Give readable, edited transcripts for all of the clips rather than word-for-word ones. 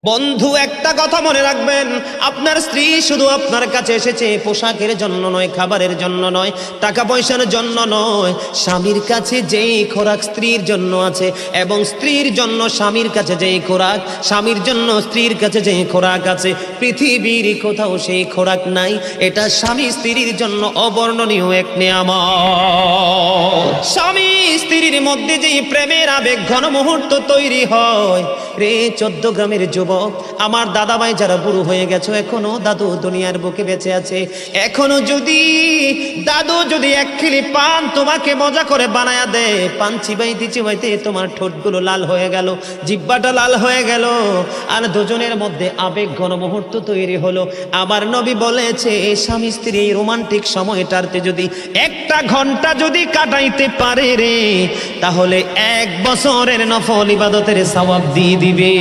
বন্ধু, একটা কথা মনে রাখবেন, আপনার স্ত্রী শুধু আপনার কাছে এসেছে পোশাকের জন্য নয়, খাবারের জন্য নয়, টাকা পয়সার জন্য নয়। স্বামীর কাছে যেই খোরাক স্ত্রীর জন্য আছে, এবং স্ত্রীর জন্য স্বামীর কাছে যেই খোরাক, স্বামীর জন্য স্ত্রীর কাছে যেই খোরাক আছে, পৃথিবীর কোথাও সেই খোরাক নাই। এটা স্বামী স্ত্রীর জন্য অবর্ণনীয় এক নিয়ামত। স্বামী স্ত্রীর মধ্যে যেই প্রেমের আবেগ ঘন মুহূর্ত তৈরি হয় রে 14 গ্রামের যুবক, আমার দাদা ভাই যারা বুড়ো হয়ে গেছো, এখনো দাদু দুনিয়ার বুকে বেঁচে আছে, এখনো যদি দাদু যদি এক খিলি পান তোমাকে মজা করে বানায়া দেয়, পান চিবাইতে চিবাইতে তোমার ঠোঁটগুলো লাল হয়ে গেল, জিহ্বাটা লাল হয়ে গেল, আর দুজনের মধ্যে আবেগ ঘন মুহূর্ত তৈরি হলো। আমার নবী বলেছে, স্বামী স্ত্রী এই রোমান্টিক সময়টাতে যদি একটা ঘন্টা যদি কাটাইতে পারে রে, তাহলে 1 বছরের নফল ইবাদতের সওয়াব দিয়ে দিবে।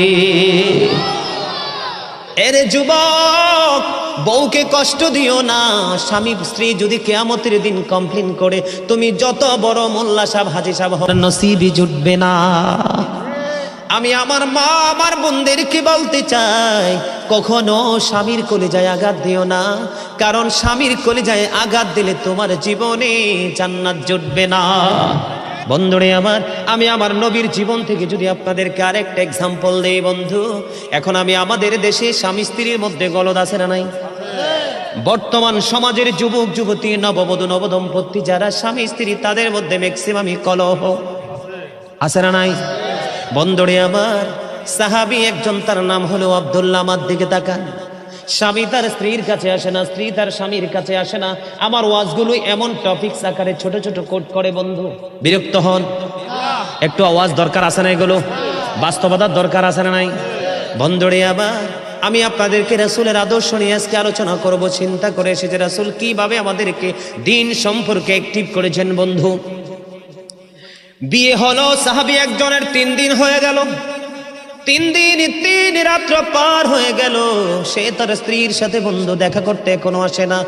এরে যুবক, বউকে কষ্ট দিও না। স্বামী স্ত্রী যদি কিয়ামতের দিন কমপ্লেইন করে, তুমি যত বড় মোল্লা সাহেব হাজী সাহেব হন, নসিবই জুটবে না। আমি আমার মা আমার বোনদেরকে বলতে চাই, কখনো স্বামীর কলিজায় আঘাত দিও না, কারণ স্বামীর কলিজায় আঘাত দিলে তোমার জীবনে জান্নাত জুটবে না। বন্ধুরে আমার, আমি আমার নবীর জীবন থেকে যদি আপনাদেরকে আরেকটা এক্সাম্পল দেই বন্ধু, এখন আমি আমাদের দেশে স্বামী স্ত্রীর মধ্যে গলদ আছে না নাই? বর্তমান সমাজের যুবক যুবতী, নববধূ নবদম্পতি যারা স্বামী স্ত্রী, তাদের মধ্যে ম্যাক্সিমামই কলহ আছে না নাই? বন্ধুরে আমার, সাহাবী একজন, তার নাম হলো আব্দুল্লাহ। আমার দিকে তাকান, স্বামী তার স্ত্রীর কাছে আসে না, স্ত্রী তার স্বামীর কাছে আসে না। আমার ওয়াজগুলো এমন টপিকস আকারে ছোট ছোট কোট করে বন্ধু, বিরক্ত হন? একটু আওয়াজ দরকার আছে না? এগুলো বাস্তবতার দরকার আছে না নাই? বন্ধুরে আবার, আমি আপনাদেরকে রাসূলের আদর্শ নিয়ে আজকে আলোচনা করব। চিন্তা করে এসেছে রাসূল কিভাবে আমাদেরকে দিন সম্পর্কে অ্যাক্টিভ করেছেন। বন্ধু, বিয়ে হলো সাহাবী একজনের, 3 দিন হয়ে গেল, 3 দিন 3 রাত্র পার হয়ে গেল, সে তার স্ত্রীর সাথে বন্ধু দেখা করতে এখনো আসে না।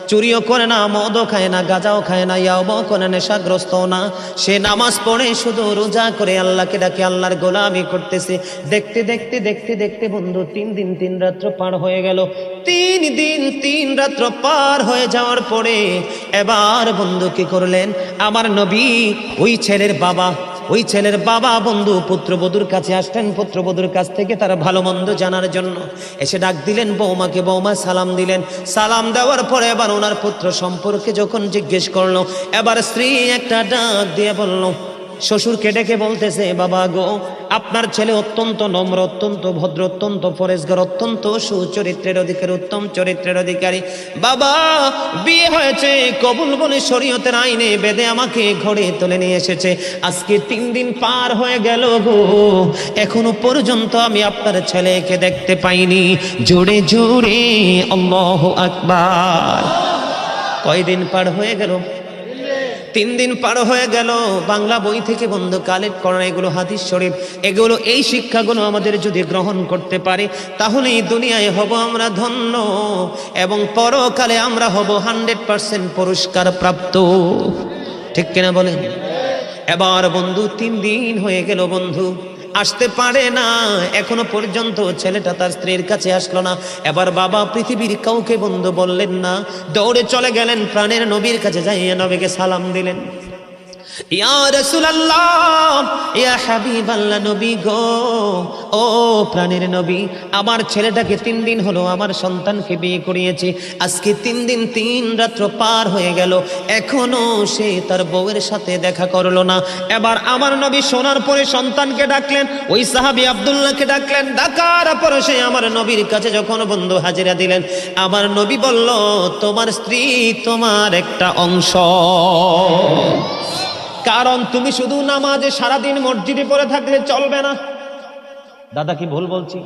চুরিও করে না, মদও খায় না, গাঁজাও খায় না, ইয়াও করে, নেশাগ্রস্ত না। সে নামাজ পড়ে, শুধু রোজা করে আল্লাহকে ডাকে, আল্লাহর গোলামি করতেছে। দেখতে দেখতে দেখতে দেখতে বন্ধু 3 দিন 3 রাত্র পার হয়ে গেল। 3 দিন 3 রাত্র পার হয়ে যাওয়ার পরে এবার বন্ধু কি করলেন? আমার নবী ওই ছেলের বাবা বন্ধু পুত্রবধূর কাছে আসলেন। পুত্রবধূর কাছ থেকে তার ভালো মন্দ জানার জন্য এসে ডাক দিলেন বৌমাকে। বৌমা সালাম দিলেন। সালাম দেওয়ার পরে এবার ওনার পুত্র সম্পর্কে যখন জিজ্ঞেস করলো, এবার স্ত্রী একটা ডাক দিয়ে বলল, শ্বশুরকে ডেকে বলতেছে, বাবা গো, আপনার ছেলে অত্যন্ত নম্র, অত্যন্ত ভদ্র, অত্যন্ত পরেশগার, অত্যন্ত সুচরিত্রের অধিকারী, উত্তম চরিত্রের অধিকারী। বাবা, বিয়ে হয়েছে, কবুল বলে শরীয়তের আইনে বেদে আমাকে ঘরে তুলে নিয়ে এসেছে। আজকে 3 দিন পার হয়ে গেল গো, এখনো পর্যন্ত আমি আপনার ছেলেকে দেখতে পাইনি। জোরে জোরে আল্লাহু আকবার। কয়দিন পার হয়ে গেল? 3 দিন পার হয়ে গেল। বাংলা বই থেকে বন্ধু কালেক্ট করা এগুলো হাদিস শরীফ, এগুলো এই শিক্ষাগুলো আমাদের যদি গ্রহণ করতে পারি, তাহলে এই দুনিয়ায় হব আমরা ধন্য, এবং পরকালে আমরা হব 100% পুরস্কার প্রাপ্ত। ঠিক কিনা বলেন? এবার বন্ধু 3 দিন হয়ে গেল, বন্ধু আসতে পারে না, এখনো পর্যন্ত ছেলেটা তার স্ত্রীর কাছে আসলো না। এবার বাবা পৃথিবীর কাউকে বন্ধু বললেন না, দৌড়ে চলে গেলেন প্রাণের নবীর কাছে, যাইয়া নবীকে সালাম দিলেন, ইয়া রাসূলুল্লাহ, ইয়া হাবিবাল্লাহ, নবী গো, ও প্রাণের নবী, আমার ছেলেটাকে 3 দিন হলো আমার সন্তানকে বিয়ে করিয়েছি, আজকে 3 দিন 3 রাত্র পার হয়ে গেল, এখনো সে তার বউয়ের সাথে দেখা করলো না। এবার আমার নবী শোনার পরে সন্তানকে ডাকলেন, ওই সাহাবী আব্দুল্লাহকে ডাকলেন। ডাকার পরে সে আমার নবীর কাছে যখন বন্ধু হাজিরা দিলেন, আমার নবী বলল, তোমার স্ত্রী তোমার একটা অংশ, কারণ তুমি শুধু নামাজে সারাদিন মসজিদে পড়ে থাকলে চলবে না। দাদা কি ভুল বলছি?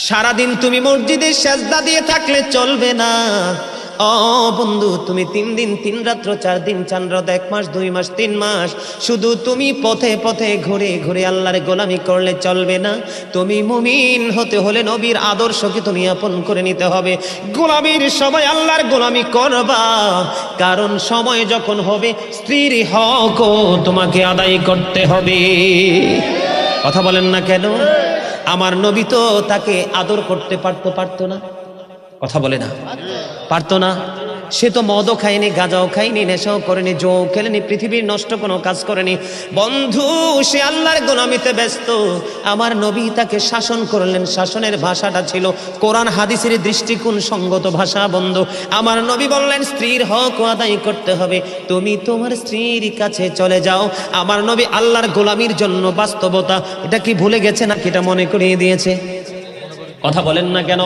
সারাদিন তুমি মসজিদে সেজদা দিয়ে থাকলে চলবে না। ও বন্ধু, তুমি 3 দিন 3 রাত্র 4 দিন 4 রাত 1 মাস 2 মাস 3 মাস শুধু তুমি পথে পথে ঘুরে ঘুরে আল্লাহর গোলামি করলে চলবে না। তুমি মুমিন হতে হলে নবীর আদর্শকে তুমি আপন করে নিতে হবে। গোলামির সময় আল্লাহর গোলামি করবা, কারণ সময় যখন হবে স্ত্রীর হকও তোমাকে আদায় করতে হবে। কথা বলেন না কেন? আমার নবী তো তাকে আদর করতে পারতো না? কথা বলে না, পারতো না? সে তো মদও খায়নি, গাঁজাও খায়নি, নেশাও করেনি, জোও খেলেনি, পৃথিবীর নষ্ট কোনো কাজ করেনি। বন্ধু, সে আল্লাহর গোলামিতে ব্যস্ত। আমার নবী তাকে শাসন করলেন। শাসনের ভাষাটা ছিল কোরআন হাদিসের দৃষ্টিকোণ সঙ্গত ভাষা। বন্ধু, আমার নবী বললেন স্ত্রীর হক আদায় করতে হবে, তুমি তোমার স্ত্রীর কাছে চলে যাও। আমার নবী আল্লাহর গোলামির জন্য বাস্তবতা, এটা কি ভুলে গেছে নাকি এটা মনে করিয়ে দিয়েছে? কথা বলেন না কেন?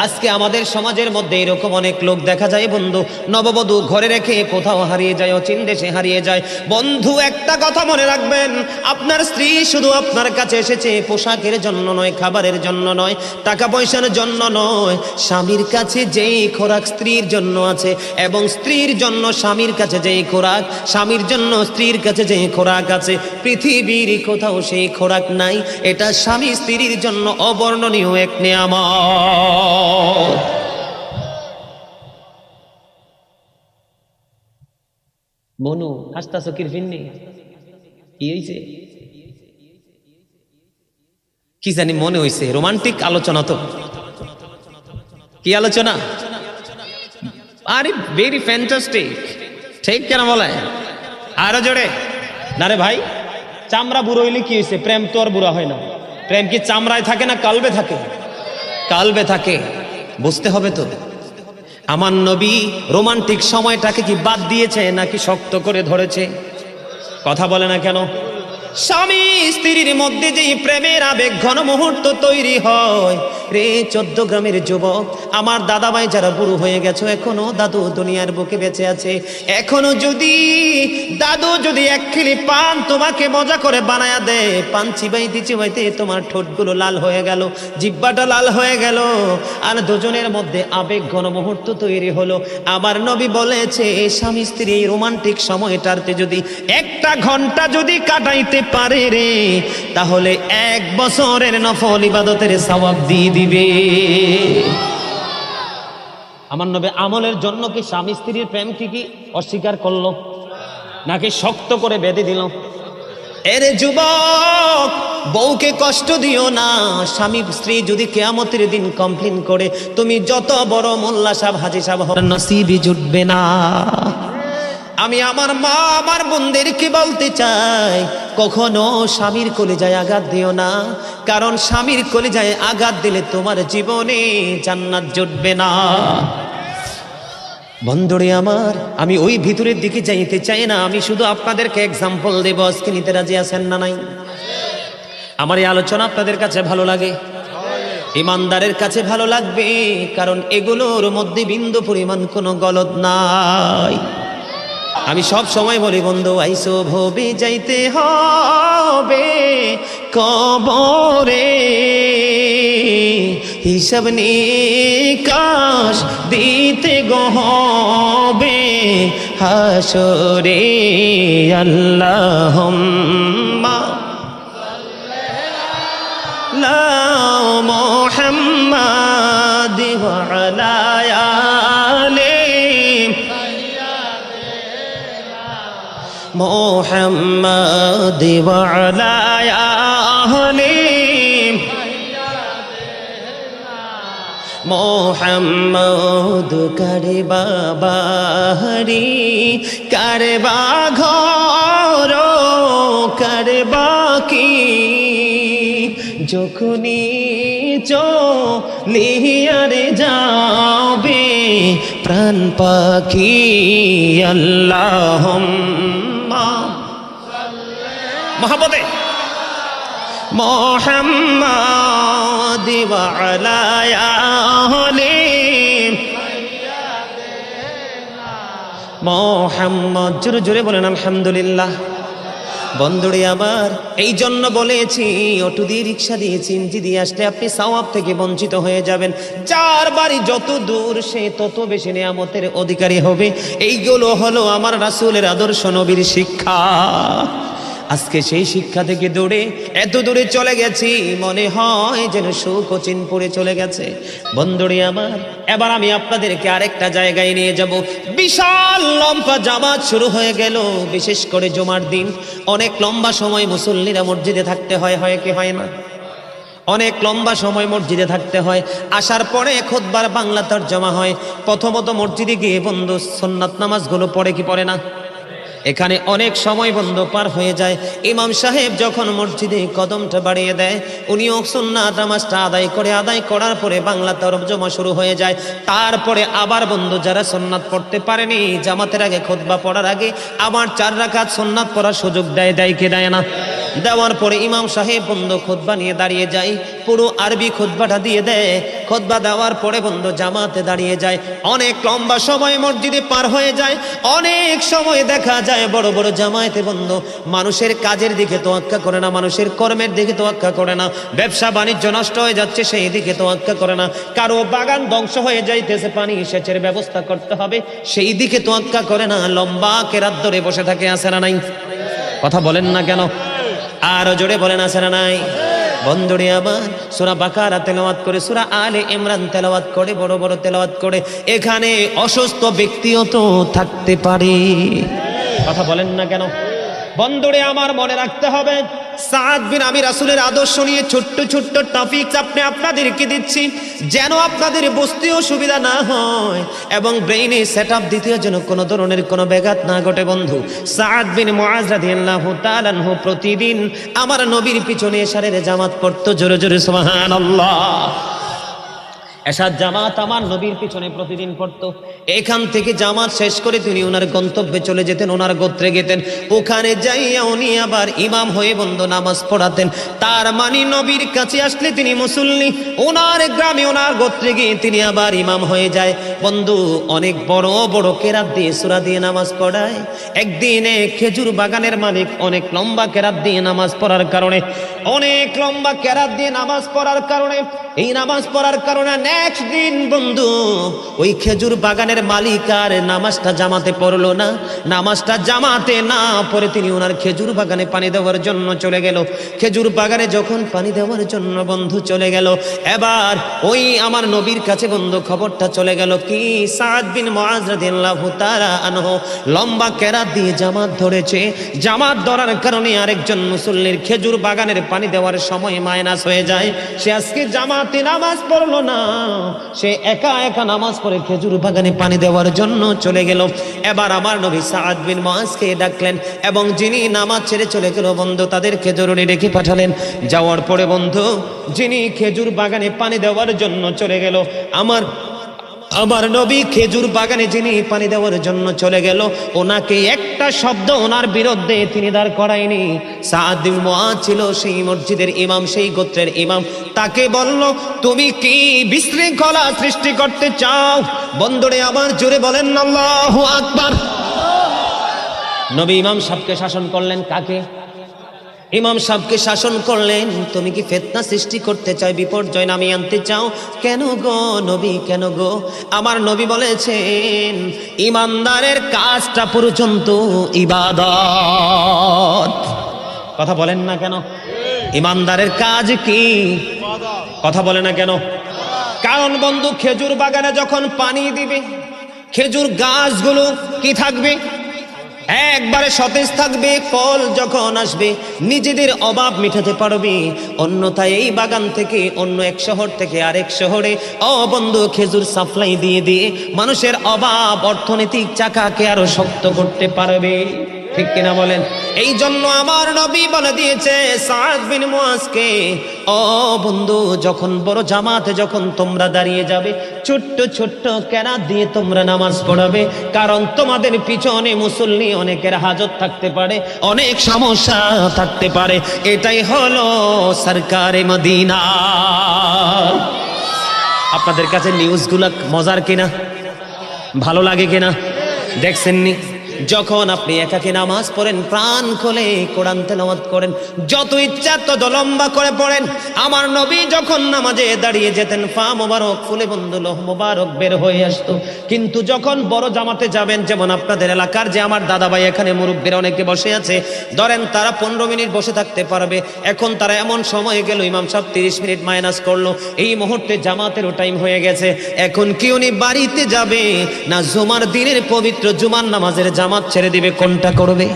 আজকে আমাদের সমাজের মধ্যে এরকম অনেক লোক দেখা যায় বন্ধু, নববধূ ঘরে রেখে কোথাও হারিয়ে যায়, অচিন দেশে হারিয়ে যায়। বন্ধু, একটা কথা মনে রাখবেন, আপনার স্ত্রী শুধু আপনার কাছে এসেছে পোশাকের জন্য নয়, খাবারের জন্য নয়, টাকা পয়সার জন্য নয়। স্বামীর কাছে যেই খোরাক স্ত্রীর জন্য আছে, এবং স্ত্রীর জন্য স্বামীর কাছে যেই খোরাক, স্বামীর জন্য স্ত্রীর কাছে যেই খোরাক আছে, পৃথিবীর কোথাও সেই খোরাক নাই। এটা স্বামী স্ত্রীর জন্য অবর্ণনীয় এক নিয়ামত। মনু হাসতা চকির ফিন্নি কি হয়েছে? কি জানি মনে হয়েছে রোমান্টিক আলোচনা। তো কি আলোচনা? আরে ভেরি ফ্যান্টাস্টিক, ঠিক কেন বলে? আরো জোরে না রে ভাই। চামড়া বুড়ো হইলে কি হয়েছে? প্রেম তো আর বুড়া হয় না। প্রেম কি চামড়ায় থাকে না কালবে থাকে? কালবে থাকে। বুঝতে হবে তো। আমার নবী রোমান্টিক সময়টাকে কি বাদ দিয়েছে নাকি শক্ত করে ধরেছে? কথা বলে না কেন? স্বামী স্ত্রীর মধ্যে যে প্রেমের আবেগ ঘন মুহূর্ত তৈরি হয় রে 14 গ্রামের যুবক, আমার দাদা ভাই যারা বুড়ো হয়ে গেছে, এখনো দাদু দুনিয়ার বুকে বেঁচে আছে, এখনো যদি দাদু যদি এক খিলি পান তোমাকে মজা করে বানায়া দেয়, পান চিবাইতে চিবাইতে তোমার ঠোঁটগুলো লাল হয়ে গেল, জিহ্বাটা লাল হয়ে গেল, আর দুজনের মধ্যে আবেগ ঘন মুহূর্ত তৈরি হলো। আমার নবী বলেছে স্বামী স্ত্রী এই রোমান্টিক সময়টাতে যদি 1টা ঘন্টা যদি কাটাইতে পারে রে, তাহলে 1 বছরের নফল ইবাদতের সওয়াব দিয়ে দিবে। আমার নবী আমলের জন্য কি স্বামী স্ত্রীর প্রেম কি অস্বীকার করলো নাকি শক্ত করে বেঁধে দিল? এরে যুবক, বউকে কষ্ট দিও না। স্বামী স্ত্রী যদি কিয়ামতের দিন কমপ্লেইন করে, তুমি যত বড় মোল্লা সাহেব হাজী সাহেব হও, নসিবই জুটবে না। আমি আমার মা আমার বোনদেরকে বলতে চাই, কখনো স্বামীর কলিজায় আঘাত দিও না, কারণ স্বামীর কলিজায় আঘাত দিলে তোমার জীবনে জান্নাত জুটবে না। বন্ধুরে আমার, আমি ওই ভিতরের দিকে যাইতে চাই না, আমি শুধু আপনাদেরকে এক্সাম্পল দেব। আজকে নিতে রাজি আছেন না নাই? আমার এই আলোচনা আপনাদের কাছে ভালো লাগে? ইমানদারের কাছে ভালো লাগবে, কারণ এগুলোর মধ্যে বিন্দু পরিমাণ কোনো গলদ নাই। আমি সব সময় বলি বন্ধু, আইসো ভবে যাইতে হবে কবরে, হিসাব নিকাশ দিতে গো হবে হাসরে। আল্লাহুম্মা লা মুহাম্মাদ ওয়া আলা আলি মুহাম্মাদ ওয়া আলা আলি মুহাম্মদ। কারবা বাহারি কারবা ঘর কারবা কি, যখনি চলিয়ারে যাবে প্রাণ পাখি। আল্লাহুম্মা মহব্বতে মুহাম্মাদ ওয়া আলা আলি মুহাম্মদ। জোরে জোরে বলেন আলহামদুলিল্লাহ। বন্ধুরে আমার, এই জন্য বলেছি অটো দিয়ে রিক্সা দিয়ে চিনজি দিয়ে আসলে আপনি সওয়াব থেকে বঞ্চিত হয়ে যাবেন। যার বাড়ি যত দূর সে তত বেশি নিয়ামতের অধিকারী হবে। এইগুলো হলো আমার রাসূলের আদর্শ, নবীর শিক্ষা। আজকে সেই শিক্ষা থেকে দূরে এত দূরে চলে গেছি, মনে হয় যেন সুখ চিনপুরে চলে গেছে। বন্ধুরে আমার, এবার আমি আপনাদেরকে আরেকটা জায়গায় নিয়ে যাব। বিশাল লম্বা জামাত শুরু হয়ে গেল, বিশেষ করে জুমার দিন অনেক লম্বা সময় মুসল্লিরা মসজিদে থাকতে হয়, হয় কি হয় না? অনেক লম্বা সময় মসজিদে থাকতে হয়। আসার পরে খুতবার বাংলা তরজমা হয়। প্রথমত মসজিদে গিয়ে বন্ধু সুন্নাত নামাজগুলো পড়ে কি পড়ে না? এখানে অনেক সময় বন্ধ পার হয়ে যায়। ইমাম সাহেব যখন মসজিদে কদমটা বাড়িয়ে দেয়, উনিও সুন্নাত নামাজটা আদায় করার পরে বাংলা তরজমা শুরু হয়ে যায়। তারপরে আবার বন্ধু যারা সুন্নাত পড়তে পারেনি, জামাতের আগে খুতবা পড়ার আগে আবার 4 রাকাত সুন্নাত পড়ার সুযোগ দেয় কি দেয় না? দেওয়ার পরে ইমাম সাহেব বন্ধু খুতবা নিয়ে দাঁড়িয়ে যায়, পুরো আরবি খুতবাটা দিয়ে দেয়। খুতবা দেওয়ার পরে বন্ধু জামাতে দাঁড়িয়ে যায়। অনেক লম্বা সময় মসজিদে পার হয়ে যায়। অনেক সময় দেখা যায় বড় বড় জামায়াতে বন্ধু মানুষের কাজের দিকে তোয়াক্কা করে না, মানুষের কর্মের দিকে তোয়াক্কা করে না, ব্যবসা বাণিজ্য নষ্ট হয়ে যাচ্ছে সেই দিকে তোয়াক্কা করে না, কারো বাগান ধ্বংস হয়ে যাইতেছে পানি সেচের ব্যবস্থা করতে হবে সেই দিকে তোয়াক্কা করে না, লম্বা কেরাত ধরে বসে থাকে। আছে না নাই? কথা বলেন না কেন? আরো জোরে বলেন, আছে না নাই? বন্ধুরে আমার সূরা বাকারা তেলাওয়াত করে, সূরা আলে ইমরান তেলাওয়াত করে, বড় বড় তেলাওয়াত করে। এখানে অসুস্থ ব্যক্তিও তো থাকতে পারে। কথা বলেন না কেন? বন্ধুরে আমার মনে রাখতে হবে, সাদ বিন আমি রাসূলের আদর্শ নিয়ে ছোট্ট ছোট্ট টপিক আপনাদেরকে দিচ্ছি, যেন আপনাদের বুঝতে অসুবিধা না হয় এবং ব্রেইনে সেটআপ দিতে যেন কোনো ধরনের কোনো ব্যাঘাত না ঘটে। বন্ধু সাদ বিন মুআজ রাদিয়াল্লাহু তাআলা আনহু প্রতিদিন আমার নবীর পিছনে এশারের জামাত পড়তো। জোরে জোরে সুবহানাল্লাহ। এশার জামাত আমার নবীর পিছনে প্রতিদিন পড়তো। এখান থেকে জামাত শেষ করে তিনি ওনার গন্তব্যে চলে যেতেন, ওনার গোত্রে যেতেন। ওখানে যাইয়া উনি আবার ইমাম হয়ে বন্ধু নামাজ পড়াতেন। তার মানে নবীর কাছে আসলে তিনি মুসল্লি, ওনার গ্রামে ওনার গোত্রে গিয়ে তিনি আবার ইমাম হয়ে যায়। বন্ধু অনেক বড় বড় কেরাত দিয়ে সূরা দিয়ে নামাজ পড়ায়। একদিনে খেজুর বাগানের মালিক অনেক লম্বা কেরাত দিয়ে নামাজ পড়ার কারণে, অনেক লম্বা কেরাত দিয়ে নামাজ পড়ার কারণে, এই নামাজ পড়ার কারণে নেক্সট দিন বন্ধু ওই খেজুর বাগানের মালিক আর নামাজটা জামাতে পড়লো না। নামাজটা জামাতে না পড়ে তিনি ওনার খেজুর বাগানে পানি দেওয়ার জন্য চলে গেল। খেজুর বাগানে যখন পানি দেওয়ার জন্য বন্ধু চলে গেল, এবার ওই আমার নবীর কাছে বন্ধু খবরটা চলে গেল কি সাদ বিন মুআজ রাদিয়াল্লাহু তাআলা আনহু লম্বা কেরাত দিয়ে জামাত ধরেছে। জামাত ধরার কারণে আরেকজন মুসল্লির খেজুর বাগানের পানি দেওয়ার সময় মাইনাস হয়ে যায়। সে আজকে জামাতে নামাজ পড়লো না, সে একা একা নামাজ পড়ে খেজুর বাগানে পানি দেওয়ার জন্য চলে গেল। এবার আমার নবী সাদ বিন মুআজকে ডাকলেন এবং যিনি নামাজ ছেড়ে চলে গেল বন্ধু তাদেরকে জরুরি ডেকে পাঠালেন। যাওয়ার পরে বন্ধু যিনি খেজুর বাগানে পানি দেওয়ার জন্য চলে গেল, আমার নবী খেজুর বাগানে যিনি পানি দেওয়ার জন্য চলে গেল, ওনাকে একটা শব্দ ওনার বিরুদ্ধে তিনি দাঁড় করায়নি। সাদ বিন মুআজ ছিল সেই মসজিদের ইমাম, সেই গোত্রের ইমাম। তাকে বলল তুমি কি বিশৃঙ্খলা সৃষ্টি করতে চাও? বন্ধুরে আমার জোরে বলেন আল্লাহু আকবার। নবী ইমাম সাহেবকে শাসন করলেন। কাকে? ইমাম সাহেবকে শাসন করলেন, তুমি কি ফিতনা সৃষ্টি করতে চাও, বিপর্যয় নামিয়ে আনতে চাও? কেন গো নবী, কেন গো? আমার নবী বলেছেন ইমানদারের কাজটা পর্যন্ত ইবাদত। কথা বলেন না কেন? ইমানদারের কাজ কি? কথা বলে না কেন? কারণ বন্ধু খেজুর বাগানে যখন পানি দিবে, খেজুর গাছগুলো কি থাকবে? একবারে সতেজ থাকবে। ফল যখন আসবে নিজেদের অভাব মেটাতে পারবে। অন্যথায় এই বাগান থেকে অন্য এক শহর থেকে আরেক শহরে বন্ধু খেজুর সাপ্লাই দিয়ে দিয়ে মানুষের অভাব অর্থনৈতিক চাকাকে আরো শক্ত করতে পারবে। ঠিক কিনা বলেন? এই জন্য আমার নবী বলে দিয়েছে সাদ বিন মুআজকে, ও বন্ধু যখন বড় জামাতে যখন তোমরা দাঁড়িয়ে যাবে, ছোট্ট ছোট্ট কেরাত দিয়ে তোমরা নামাজ পড়াবে। কারণ তোমাদের পিছনে মুসল্লি অনেকের হাজত থাকতে পারে, অনেক সমস্যা থাকতে পারে। এটাই হলো সরকারে মদিনা। আপনাদের কাছে নিউজগুলো মজার কিনা, ভালো লাগে কিনা দেখছেননি? যখন আপনি একাকে নামাজ পড়েন, প্রাণ খুলে কোরআন তেলাওয়াত করেন, যত ইচ্ছা তত লম্বা করে পড়েন। আমার নবী যখন নামাজে দাঁড়িয়ে যেতেন, পা মোবারক ফুলে বন্ধু লোহ মোবারক বের হয়ে আসতো। কিন্তু যখন বড় জামাতে যাবেন, যেমন আপনাদের এলাকার যে আমার দাদা ভাই এখানে মুরব্বীরা অনেকে বসে আছে, ধরেন তারা 15 মিনিট বসে থাকতে পারবে। এখন তারা এমন সময় গেল, ইমাম সাহেব 30 মিনিট মাইনাস করলো, এই মুহূর্তে জামাতেরও টাইম হয়ে গেছে। এখন কি উনি বাড়িতে যাবে না জুমার দিনের পবিত্র জুমার নামাজের জামাত ছেড়ে দিবে? কোনটা করবে?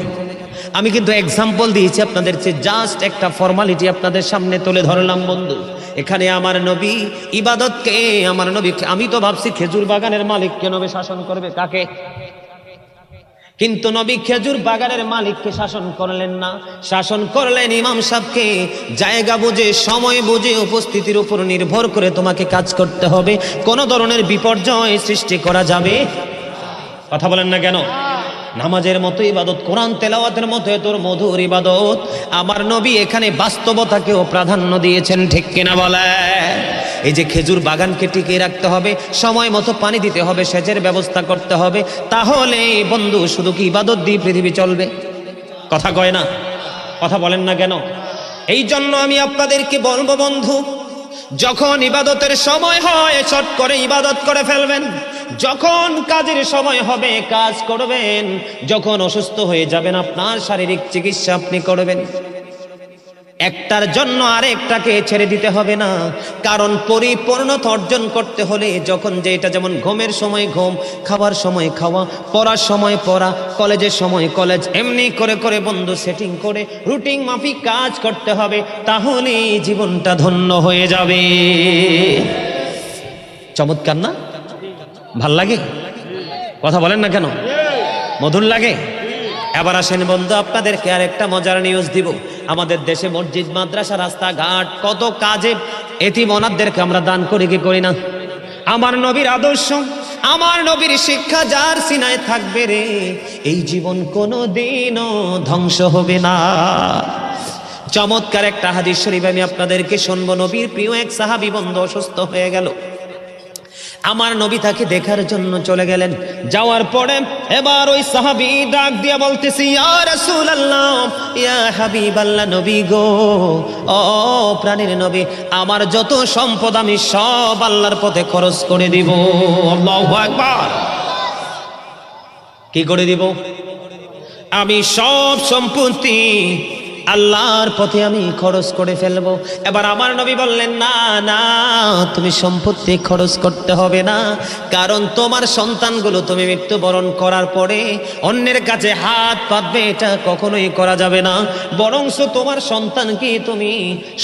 আমি কিন্তু এক্সাম্পল দিয়েছি আপনাদের চেয়ে, জাস্ট একটা ফর্মালিটি আপনাদের সামনে তুলে ধরলাম বন্ধু। এখানে আমার নবী ইবাদতকে, আমার নবী, আমি তো ভাবছি খেজুর বাগানের মালিককে নবী শাসন করবে, কাকে? কিন্তু নবী খেজুর বাগানের মালিককে শাসন করলেন না, শাসন করলেন ইমাম সাহেবকে। জায়গা বুঝে, সময় বুঝে, উপস্থিতির উপর নির্ভর করে তোমাকে কাজ করতে হবে। কোন ধরনের বিপর্যয় সৃষ্টি করা যাবে। কথা বলেন না কেন? নামাজের মতো ইবাদত, কোরআন তেলাওয়াতের মতো তোর মধুর ইবাদত। আমার নবী এখানে বাস্তবতাকেও প্রাধান্য দিয়েছেন, ঠিক কিনা বলে? এই যে খেজুর বাগানকে টিকিয়ে রাখতে হবে, সময় মতো পানি দিতে হবে, সেচের ব্যবস্থা করতে হবে, তাহলে বন্ধু শুধু কি ইবাদত দিয়ে পৃথিবী চলবে? কথা কয় না? কথা বলেন না কেন? এই জন্য আমি আপনাদেরকে বলবো বন্ধু, যখন ইবাদতের সময় হয় চট করে ইবাদত করে ফেলবেন, যখন কাজের সময় হবে কাজ করবেন, যখন অসুস্থ হয়ে যাবেন আপনার শারীরিক চিকিৎসা আপনি করবেন। একটার জন্য আরেকটাকে ছেড়ে দিতে হবে না, কারণ পরিপূর্ণতা অর্জন করতে হলে যখন যেটা, যেমন ঘুমের সময় ঘুম, খাবার সময় খাওয়া, পড়ার সময় পড়া, কলেজের সময় কলেজ, এমনি করে করে বন্ধু সেটিং করে রুটিন মাফিক কাজ করতে হবে, তাহলে জীবনটা ধন্য হয়ে যাবে। চমৎকার না? ভাল লাগে? কথা বলেন না কেন? মধুর লাগে? এবার আসেন বন্ধু, আপনাদেরকে আর একটা মজার নিউজ দিব। আমাদের দেশে মসজিদ, মাদ্রাসা, রাস্তাঘাট, কত কাজে এতিম অনাথদেরকে আমরা দান করি কি করি না? আমার নবীর আদর্শ, আমার নবীর শিক্ষা যার সিনায় থাকবে রে, এই জীবন কোনোদিনও ধ্বংস হবে না। চমৎকার একটা হাদিস শরীফ আমি আপনাদেরকে শুনবো। নবীর প্রিয় এক সাহাবী বন্ধু অসুস্থ হয়ে গেল, আমার নবী তাকে দেখার জন্য চলে গেলেন। যাওয়ার পরে এবার ওই সাহাবী ডাক দিয়া বলতেছি, ইয়া রাসূলুল্লাহ, ইয়া হাবিবাল্লাহ, নবী গো, ও প্রাণের নবী, আমার যত সম্পদ আমি সব আল্লাহর পথে খরচ করে দিব। আল্লাহু আকবার। কি করে দিব? আমি সব সম্পত্তি আল্লাহর পথে আমি খরচ করে ফেলবো। এবার আমার নবী বললেন, না না, তুমি সম্পত্তি খরচ করতে হবে না, কারণ তোমার সন্তানগুলো তুমি মৃত্যুবরণ করার পরে অন্যের কাছে হাত পাতবে, এটা কখনোই করা যাবে না। বরঞ্চ তোমার সন্তানকে তুমি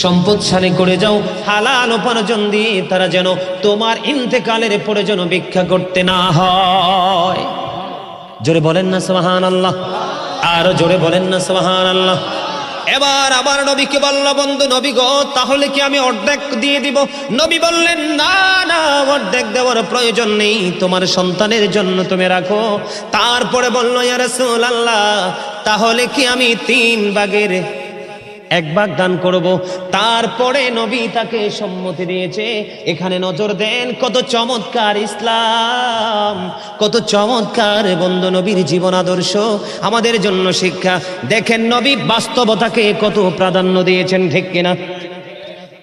সম্পদশালী করে যাও, হালাল উপার্জন দিয়ে তারা যেন তোমার ইন্তেকালের পরে যেন ভিক্ষা করতে না হয়। জোরে বলেন না সুবহানাল্লাহ? আরো জোরে বলেন না সুবহানাল্লাহ? এবার আমার নবীকে বলল, বন্ধু নবী গো, তাহলে কি আমি অর্ধেক দিয়ে দিব? নবী বললেন, না না, অর্ধেক দেওয়ার প্রয়োজন নেই, তোমার সন্তানের জন্য তুমি রাখো। তারপরে বলল, ইয়া রাসূলুল্লাহ, তাহলে কি আমি 3 ভাগের 1 ভাগ দান করব? তারপরে নবী তাকে সম্মতি দিয়েছে। এখানে নজর দেন, কত চমৎকার ইসলাম, কত চমৎকার বন্ধু নবীর জীবন আদর্শ, আমাদের জন্য শিক্ষা। দেখেন নবী বাস্তবতাকে কত প্রাধান্য দিয়েছেন, ঠিক কিনা?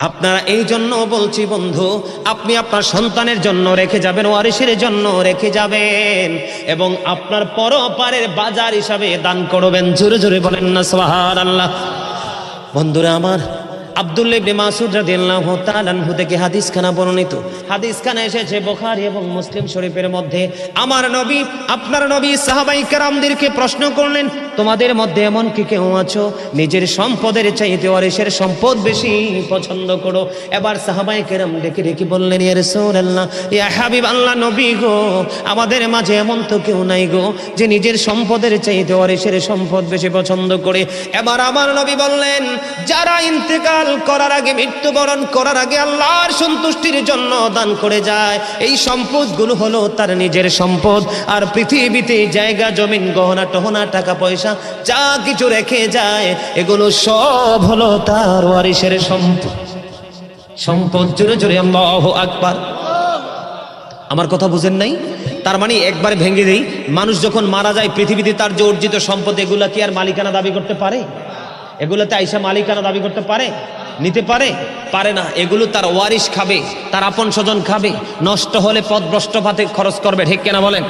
আপনারা এই জন্য বলছি বন্ধু, আপনি আপনার সন্তানের জন্য রেখে যাবেন, ওয়ারিসের জন্য রেখে যাবেন, এবং আপনার পরপারের বাজার হিসাবে দান করবেন। জোরে জোরে বলেন না সুবহানাল্লাহ? বন্ধুরা আমার, আব্দুল্লাহ ইবনে মাসউদ রাদিয়াল্লাহু তাআলা আনহু থেকে হাদিসখানা বর্ণিত। হাদিসখানা এসেছে বুখারী এবং মুসলিম শরীফের মধ্যে। আমার নবী, আপনার নবী সাহাবায়ে কেরামদেরকে প্রশ্ন করলেন, তোমাদের মধ্যে এমন কি কেউ আছো নিজের সম্পদের চাইতে ওয়ারিসের সম্পদ বেশি পছন্দ করো? এবার সাহাবায়ে কেরাম ডেকে ডেকে বললেন, ইয়া রাসূলুল্লাহ, ইয়া হাবিবাল্লাহ, নবী গো, আমাদের মাঝে এমন তো কেউ নাই গো যে নিজের সম্পদের চাইতে ওয়ারিসের সম্পদ বেশি পছন্দ করে। এবার আমার নবী বললেন, যারা ইন্তেকাল করার আগে, মৃত্যুবরণ করার আগে আল্লাহর সন্তুষ্টির জন্য দান করে যায়, এই সম্পদগুলো হলো তার নিজের সম্পদ। আর পৃথিবীতে জায়গা জমিন গহনা টহনা টাকা পয়সা যা কিছু রেখে যায়, এগুলো সব হলো তার ওয়ারিসের সম্পদ। জোরে জোরে আল্লাহু আকবার। আমার কথা বুঝেন নাই? তার মানে একবার ভেঙে দেই, মানুষ যখন মারা যায় পৃথিবীতে তার যে অর্জিত সম্পদ, এগুলা কি আর মালিকানা দাবি করতে পারে? এগুলোতে আইসা মালিকানা দাবি করতে পারে? নিতে পারে? পারে না। এগুলো তার ওয়ারিশ খাবে, তার আপন স্বজন খাবে, নষ্ট হলে পথভ্রষ্ট পাতে খরচ করবে, ঠিক কিনা বলেন?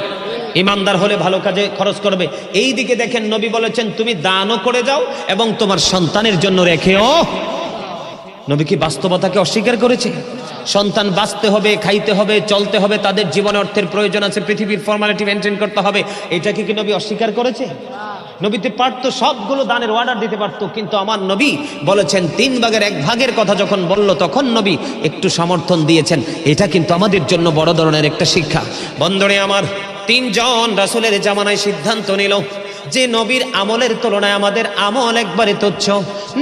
ইমানদার হলে ভালো কাজে খরচ করবে। এই দিকে দেখেন নবী বলেছেন, তুমি দানও করে যাও এবং তোমার সন্তানের জন্য রেখেও। নবী কি বাস্তবতাকে অস্বীকার করেছে? সন্তান বাঁচতে হবে, খাইতে হবে, চলতে হবে, তাদের জীবনে অর্থের প্রয়োজন আছে, পৃথিবীর ফর্মালিটি মেনটেন করতে হবে, এটাকে কি নবী অস্বীকার করেছে? নবীতে পারতো সবগুলো দানের অর্ডার দিতে পারতো, কিন্তু আমার নবী বলেছেন 3/1 কথা যখন বলল তখন নবী একটু সমর্থন দিয়েছেন। এটা কিন্তু আমাদের জন্য বড় ধরনের একটা শিক্ষা। বন্ধুরে আমার, 3 জন রাসূলের জামানায় সিদ্ধান্ত নিল যে নবীর আমলের তুলনায় আমাদের আমল একবারে তুচ্ছ,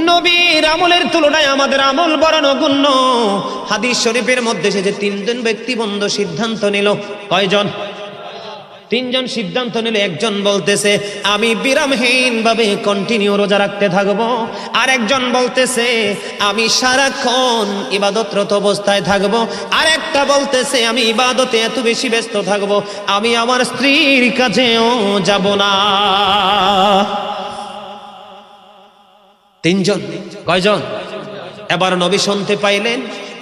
নবীর আমলের তুলনায় আমাদের আমল বড় নগণ্য। হাদিস শরীফের মধ্যে সে যে 3 জন ব্যক্তিবন্ধু সিদ্ধান্ত নিল। কয়জন? 3 জন সিদ্ধান্ত নিলে একজন বলতেছে আমি বিরামহীন ভাবে কন্টিনিউ রোজা রাখতে থাকবো, আর একজন বলতেছে আমি সারাক্ষণ ইবাদতরত অবস্থায় থাকবো, আর একটা বলতেছে আমি ইবাদতে এত বেশি ব্যস্ত থাকবো আমি আমার স্ত্রীর কাছেও যাব না। 3 জন। কয়জন? এবার নবী শুনতে পাইলেন,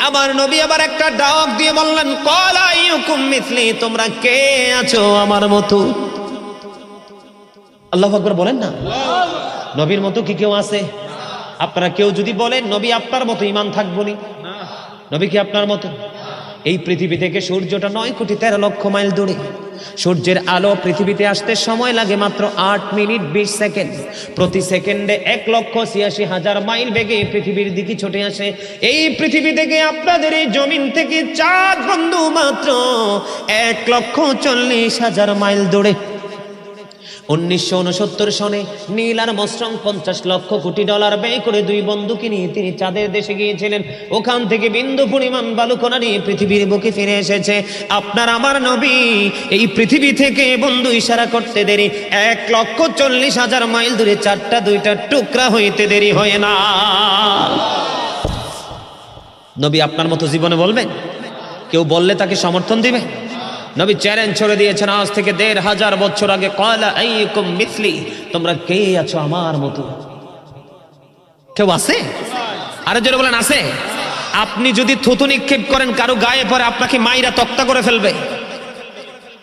আবার নবী আবার একটা ডাক দিয়ে বললেন ক্বালা আইয়ুকুম মিথলি, তোমরা কে আছো আমার মতো? আল্লাহু আকবার বলেন না। নবীর মতো কি কেউ আছে? আপনারা কেউ যদি বলেন নবী আপনার মতো, ঈমান থাকবো নি? নবী কি আপনার মতো? এই পৃথিবী থেকে সূর্যটা 9,13,00,000 মাইল দূরে। সূর্যের আলো পৃথিবীতে আসতে সময় লাগে মাত্র 8 মিনিট 20 সেকেন্ড। প্রতি সেকেন্ডে 1,86,000 মাইল বেগে পৃথিবীর দিকে ছুটে আসে। এই পৃথিবী থেকে আপনাদের এই জমিন থেকে চাঁদ বন্ধু মাত্র 1,40,000 মাইল দূরে। 1969 সনে নীল আর্মস্ট্রং $50 লক্ষ কোটি ব্যয় করে 2 বন্ধুকে নিয়ে তিনি চাঁদের দেশে গিয়েছিলেন। ওখান থেকে বিন্দু পরিমাণ বালুকণা নিয়ে পৃথিবীর বুকে ফিরে এসেছে। আপনার আমার নবী এই পৃথিবী থেকে বন্ধু ইশারা করতে দেরি 1,40,000 মাইল দূরে 2টা টুকরা হইতে দেরি হয় না। নবী আপনার মতো জীবনে বলবেন? কেউ বললে তাকে সমর্থন দিবে? নবী চ্যালেঞ্জ ছড়ে দিয়েছেন আজ থেকে 1,500 বছর আগে, ক্বালা আইয়ুকুম মিথলি, তোমরা কে আছো আমার মতো? কেউ আছে? আরে জোরে বলেন আছে? আপনি যদি থুতু নিক্ষেপ করেন কারো গায়ে পরে আপনাকে মাইরা তক্তা করে ফেলবে,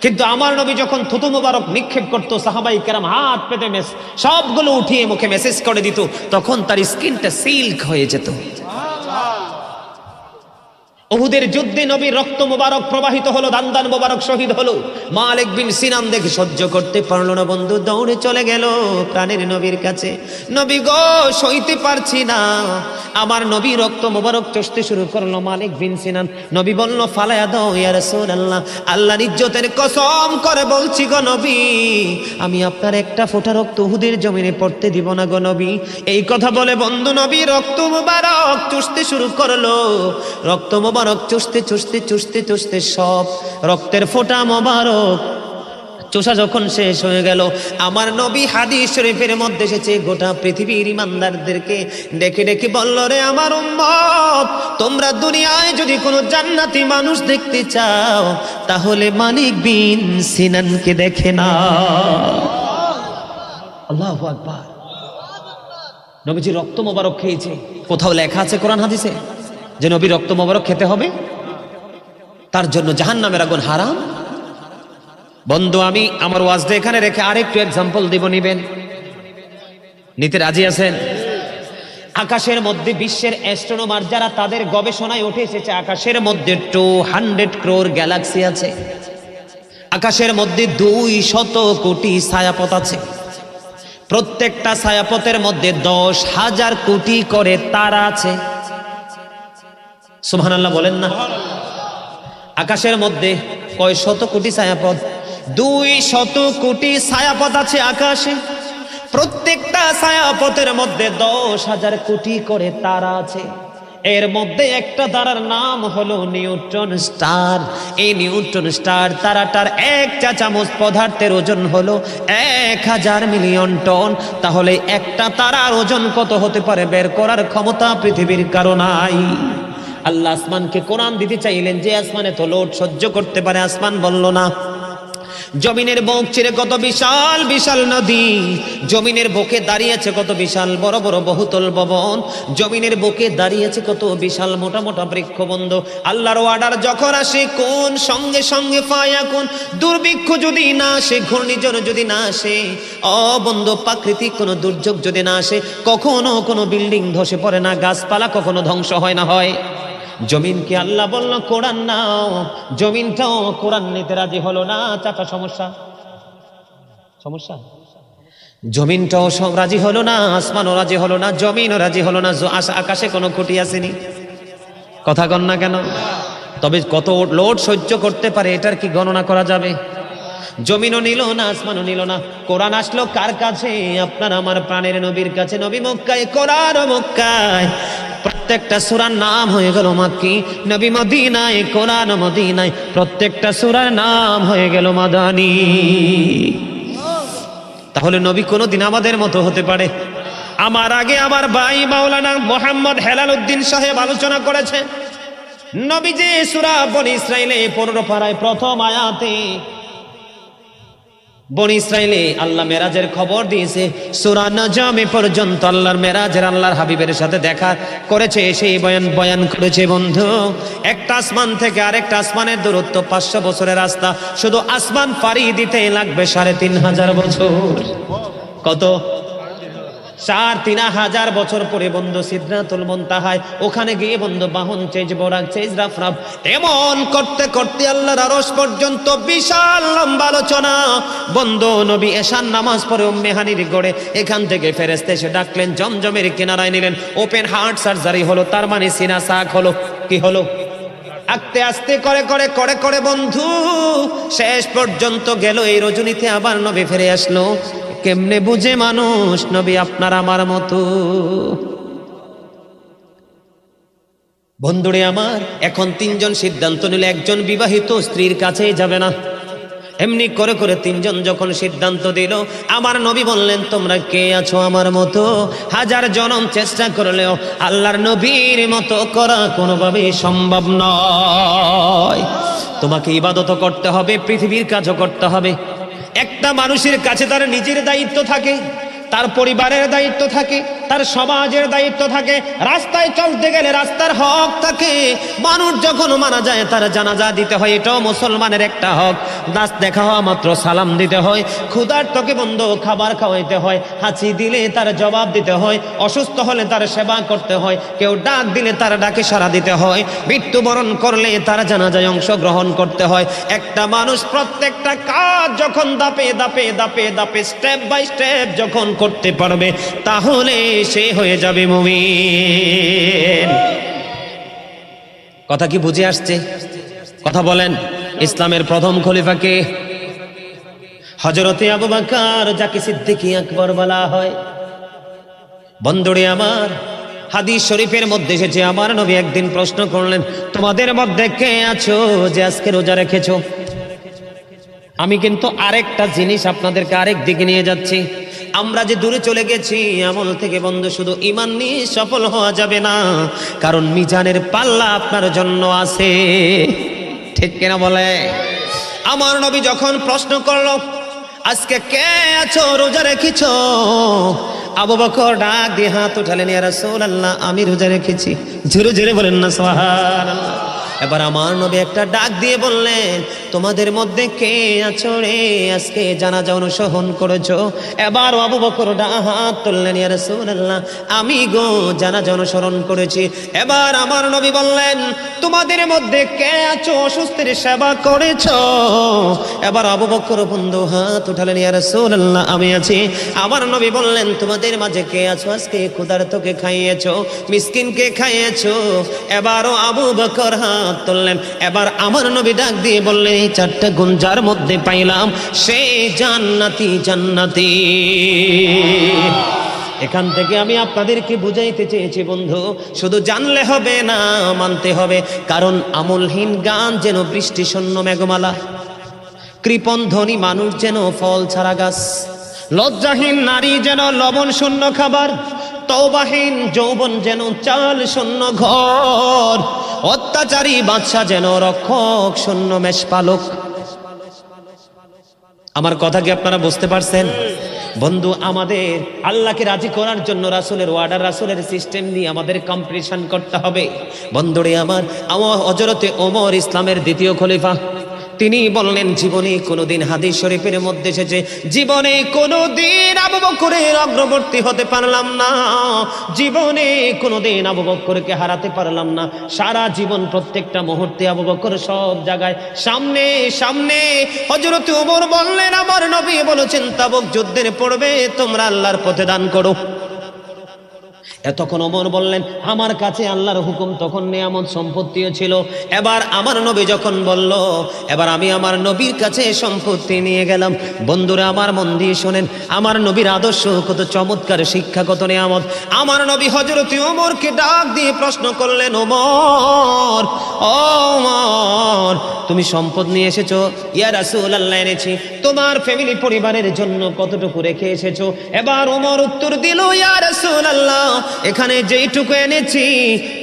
কিন্তু আমার নবী যখন থুতু মোবারক নিক্ষেপ করতো সাহাবাই কেরাম হাত পেতে সবগুলো উঠিয়ে মুখে মেসেজ করে দিত, তখন তার স্কিনটা সিল্ক হয়ে যেত। উহুদের যুদ্ধে নবীর রক্ত মোবারক প্রবাহিত হলো, দান মোবারক শহীদ হলো। মালিক বিন সিনান দেখে সহ্য করতে পারলো না, বন্ধু দৌড়ে চলে গেল প্রাণের নবীর কাছে। নবী গো, সইতে পারছি না। আমার নবী রক্ত মোবারক চষতে শুরু করলো। মালিক বিন সিনান নবী বলল ফালায়া দাও ইয়া রাসূলুল্লাহ, আল্লাহর ইজ্জতের কসম করে বলছি গো নবী, আমি আপনার একটা ফোঁটা রক্ত উহুদের জমিনে পড়তে দিব না গো নবী। এই কথা বলে বন্ধু নবী রক্ত মোবারক চষতে শুরু করলো। রক্ত মোবারক চুষতে চুষতে চুষতে চুষতে সব রক্তের ফোঁটা মোবারক চোষা যখন শেষ হয়ে গেল, আমার নবী হাদিস শরীফের মধ্যে এসেছে গোটা পৃথিবীর ইমানদারদেরকে ডেকে ডেকে বলল, রে আমার উম্মত, তোমরা দুনিয়ায় যদি কোনো জান্নাতি মানুষ দেখতে চাও তাহলে মালিক বিন সিনানকে দেখে না। আল্লাহু আকবার। নবীজি রক্ত মোবারক খেয়েছে। কোথাও লেখা আছে কোরআন হাদিসে যে নবী রক্ত মোবারক খেতে হবে? তার জন্য জাহান্নামের আগুন হারাম? বন্ধু, আমি আমার ওয়াজটা এখানে রেখে আরেকটু এক্সাম্পল দিব, নিবেন? নিতে রাজি আছেন? আকাশের মধ্যে বিশ্বের অ্যাস্ট্রোনমার যারা, তাদের গবেষণায় উঠে এসেছে আকাশের মধ্যে 200 crore গ্যালাক্সি আছে। আকাশের মধ্যে 200 কোটি ছায়াপথ আছে। প্রত্যেকটা ছায়াপথের মধ্যে 10,000 কোটি করে তারা আছে। সুবহানাল্লাহ বলেন না? আকাশের মধ্যে কয় শত কোটি ছায়াপথ? 200 কোটি ছায়াপথ আছে আকাশে। প্রত্যেকটা ছায়াপথের মধ্যে 10,000 কোটি করে তারা আছে। এর মধ্যে একটা তারার নাম হলো নিউট্রন স্টার। এই নিউট্রন স্টার তারাটার 1 চা চামচ পদার্থের ওজন হলো 1000 মিলিয়ন টন। তাহলে একটা তারার ওজন কত হতে পারে বের করার ক্ষমতা পৃথিবীর কারো নাই। আল্লাহ আসমানকে কোরআন দিতে চাইলেন যে আসমানে তো লোড সহ্য করতে পারে, আসমান বলল না। জমিনের বুক চিরে কত বিশাল বিশাল নদী, জমিনের বুকে দাঁড়িয়েছে কত বিশাল বড় বড় বহুতল ভবন, জমিনের বুকে দাঁড়িয়েছে কত বিশাল মোটা মোটা বৃক্ষবন্ধ। আল্লাহর অর্ডার যখন আসে কোন সঙ্গে সঙ্গে ফায়াকুন। দুর্ভিক্ষ যদি না আসে, ঘূর্ণিঝড় যদি না আসে, বন্ধু প্রাকৃতিক কোনো দুর্যোগ যদি না আসে, কখনো কোনো বিল্ডিং ধসে পড়ে না, গাছপালা কখনো ধ্বংস হয় না। হয় জমিনকে আল্লাহ বলল কোরআন নাও, জমিনটাও কোরআন নিতে রাজি হলো না। চাচা সমস্যা? সমস্যা? জমিনটাও সব রাজি হলো না, আসমানও রাজি হলো না, জমিনও রাজি হলো না, আকাশে কোনো খুঁটি আসেনি। কথা কন না কেন? তবে কত লোড সহ্য করতে পারে এটার কি গণনা করা যাবে? জমিনও নিল না, আসমানও নিল না। কোরআন আসলো কার কাছে? আপনার আমার প্রাণের নবীর কাছে। নবী মক্কায়, কোরআন মক্কায়, প্রত্যেকটা সূরার নাম হয়ে গেল মাক্কি। নবী মদিনায়, কোরআন মদিনায়, প্রত্যেকটা সূরার নাম হয়ে গেল মাদানী। তাহলে নবী কোনদিন আমাদের মতো হতে পারে? আমার আগে আমার ভাই মাওলানা মোহাম্মদ হেলাল উদ্দিন সাহেব আলোচনা করেছে, নবী যে সূরা বনী ইসরাইলে 15 পারায় প্রথম আয়াতে বনী ইসরাইলে আল্লাহ মেরাজের খবর দিয়েছে, সূরা নাজমে পর্যন্ত আল্লাহর মেরাজের, আল্লাহর হাবিবের সাথে দেখা করেছে, সেই বয়ান করেছে। বন্ধু, একটা আসমান থেকে আরেকটা আসমানের দূরত্ব 500 বছরের রাস্তা, শুধু আসমান পাড়ি দিতে লাগবে 3500 বছর। কত? 3500 বছর পরে বন্ধু সিদরাতুল মুনতাহায়, ওখানে গিয়ে বন্ধু বাহন চেজ বোরাক চেজ রাফরাফ, এমন করতে করতে আল্লাহর আরশ পর্যন্ত বিশাল লম্বা আলোচনা। বন্ধু নবী এশার নামাজ পড়ে উম্মে হানির গড়ে এখান থেকে ফেরেশতা এসে ডাকলেন, জমজমের কিনারায় নিলেন, ওপেন হার্ট সার্জারি হলো, তার মানে সিনা সাক হলো। কি হলো? আস্তে আস্তে করে করে করে করে বন্ধু শেষ পর্যন্ত গেল। এই রজনীতে আবার নবী ফিরে আসলো। কেমনে বুঝে মানুষ নবী আপনার আমার মতো? বন্ধুরে আমার, এখন 3 জন সিদ্ধান্ত নিলে একজন বিবাহিত স্ত্রীর কাছেই যাবে না। এমনি করে করে 3 জন যখন সিদ্ধান্ত দিল, আমার নবী বললেন, তোমরা কে আছো আমার মতো? 1000 জনম চেষ্টা করলেও আল্লাহর নবীর মতো করা কোনোভাবেই সম্ভব নয়। তোমাকে ইবাদত করতে হবে, পৃথিবীর কাজও করতে হবে। একটা মানুষের কাছে তার নিজের দায়িত্ব থাকে, তার পরিবারের দায়িত্ব থাকে, তার সমাজের দায়িত্ব থাকে, রাস্তায় চলতে গেলে রাস্তার হক থাকে। মানুষ যখন মারা যায় তার জানাজা দিতে হয়, এটাও মুসলমানের একটা হক। দাস দেখা হওয়া মাত্র সালাম দিতে হয়, ক্ষুধার্তকে বন্ধু খাবার খাওয়াইতে হয়, হাঁচি দিলে তার জবাব দিতে হয়, অসুস্থ হলে তার সেবা করতে হয়, কেউ ডাক দিলে তার ডাকে সাড়া দিতে হয়, মৃত্যুবরণ করলে তার জানাজায় অংশগ্রহণ করতে হয়। একটা মানুষ প্রত্যেকটা কাজ যখন ধাপে ধাপে ধাপে ধাপে স্টেপ বাই স্টেপ যখন করতে পারবে, তাহলে সে হয়ে যাবে মুমিন। কথা কি বুঝে আসছে? কথা বলেন। ইসলামের প্রথম খলিফাকে হযরতে আবু বকর, যাকে সিদ্দিক আকবর বলা হয়। বন্ধুরে আমার, হাদিস শরীফের মধ্যে এসেছে, আমার নবী একদিন প্রশ্ন করলেন, তোমাদের মধ্যে কে আছো যে আজকে রোজা রেখেছো? আমি কিন্তু আরেকটা জিনিস আপনাদেরকে আরেক দিকে নিয়ে যাচ্ছি। আমরা যে দূরে চলে গেছি আমল থেকে বন্ধু, শুধু ঈমান নিয়ে সফল হওয়া যাবে না, কারণ মিজানের পাল্লা আপনার জন্য আছে। ঠিক কিনা বলে? আমার নবী যখন প্রশ্ন করলো, আজকে কে আছো রোজা রেখেছো? আবু বকর ডাক দিয়ে হাত উঠালেন, ইয়া রাসূলুল্লাহ, আমি রোজা রেখেছি। জোরে জোরে বলেন না সুবহানাল্লাহ। এবার আমার নবী একটা ডাক দিয়ে বললেন, তোমাদের মধ্যে কে আছো রে আজকে জানাজা অনুসরণ করেছো? এবার আবু বকর হাত তুললেন, ইয়া রাসূলুল্লাহ, আমি গো জানাজা অনুসরণ করেছি। এবার আমার নবী বললেন, তোমাদের মধ্যে কে আছো অসুস্থের সেবা করেছো? এবার আবু বকর বন্ধু হাত উঠালেন, ইয়া রাসূলুল্লাহ, আমি আছি। আমার নবী বললেন, তোমাদের মাঝে কে আছো আজকে ক্ষুধার্তকে খাইয়েছো, মিসকিনকে খাইয়েছো? এবারও আবু বকর হাত তুললেন। এবার আমার নবী ডাক দিয়ে বললেন, এই 4টা গুণ যার মধ্যে পাইলাম সে জান্নাতি জান্নাতি। এখান থেকে আমি আপনাদেরকে বুঝাইতে চেয়েছি বন্ধু, শুধু জানলে হবে না, মানতে হবে। কারণ আমলহীন গান যেন বৃষ্টি শূন্য মেঘমালা, কৃপণ ধনী মানুষ যেন ফল ছাড়া গাছ, লজ্জাহীন নারী যেন লবণ শূন্য খাবার, তওবাহীন যৌবন যেন চাল শূন্য ঘর, অত্যাচারী বাদশা যেন রক্ষক শূন্য মেষপালক। আমার কথা কি আপনারা বুঝতে পারছেন? বন্ধু, আমাদের আল্লাহকে রাজি করার জন্য রাসূলের ওয়ার্ডার, রাসূলের সিস্টেম নিয়ে আমাদের কম্পিটিশন করতে হবে। বন্ধুরে আমার, হযরতে ওমর ইসলামের দ্বিতীয় খলিফা, তিনি বললেন জীবনে কোনোদিন, হাদিস শরীফের মধ্যে এসেছে, জীবনে কোনোদিন আবু বকরের অগ্রবর্তী হতে পারলাম না, জীবনে কোনোদিন আবু বকরকে হারাতে পারলাম না। সারা জীবন প্রত্যেকটা মুহূর্তে আবু বকর সব জায়গায় সামনে সামনে। হযরত ওমর বললেন আমার নবী বলেছেন তাবুক যুদ্ধের পড়বে, তোমরা আল্লাহর পথে দান করো। তখন ওমর বললেন আমার কাছে আল্লাহর হুকুম, তখন নিয়ামত সম্পত্তিও ছিল। এবার আমার নবী যখন বলল, এবার আমি আমার নবীর কাছে সম্পত্তি নিয়ে গেলাম। বন্ধুরা আমার মন দিয়ে শোনেন, আমার নবীর আদর্শ কত চমৎকার, শিক্ষা কত নিয়ামত। আমার নবী হযরত ওমরকে ডাক দিয়ে প্রশ্ন করলেন, ওমর, ও ওমর, তুমি সম্পদ নিয়ে এসেছো? ইয়া রাসূলুল্লাহ, এনেছি। তোমার ফ্যামিলি পরিবারের জন্য কতটুকু রেখে এসেছো? এবার ওমর উত্তর দিল, ইয়া রাসূলুল্লাহ, এখানে যেইটুকু এনেছি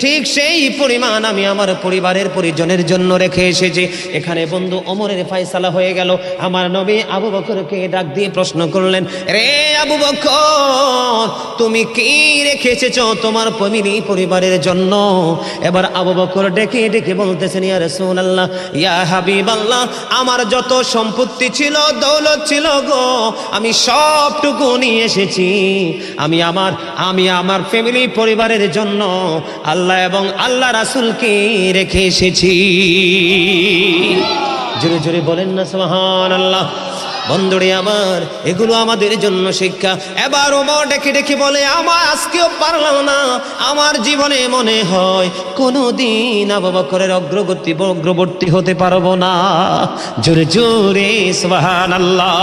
ঠিক সেই পরিমাণ আমি আমার পরিবারের পরিজনের জন্য রেখে এসেছি। এখানে বন্ধু ওমরের ফয়সালা হয়ে গেল। আমার নবী আবু বকরকে ডাক দিয়ে প্রশ্ন করলেন, রে আবু বকর, তুমি কি রেখে এসেছো তোমার ফ্যামিলি পরিবারের জন্য? এবার আবু বকর ডেকে ডেকে বলতেছেন, ইয়া রাসূলুল্লাহ, ইয়া হাবিবাল্লাহ, আমার যত সম্পত্তি ছিল, দৌলত ছিল গো, আমি সবটুকু নিয়ে এসেছি। আমি আমার ফ্যামিলি পরিবারের জন্য আল্লাহ এবং আল্লাহ রাসূলকে রেখে এসেছি। জোরে জোরে বলেন না সুবহানাল্লাহ। বন্ধুরে আমার, এগুলো আমাদের জন্য শিক্ষা। এবার ওমর ডেকে ডেকে বলে, আমার আজকেও পারলাম না, আমার জীবনে মনে হয় কোনোদিন আবু বকরের অগ্রবর্তী হতে পারবো না। জোরে জোরে সুবহানাল্লাহ।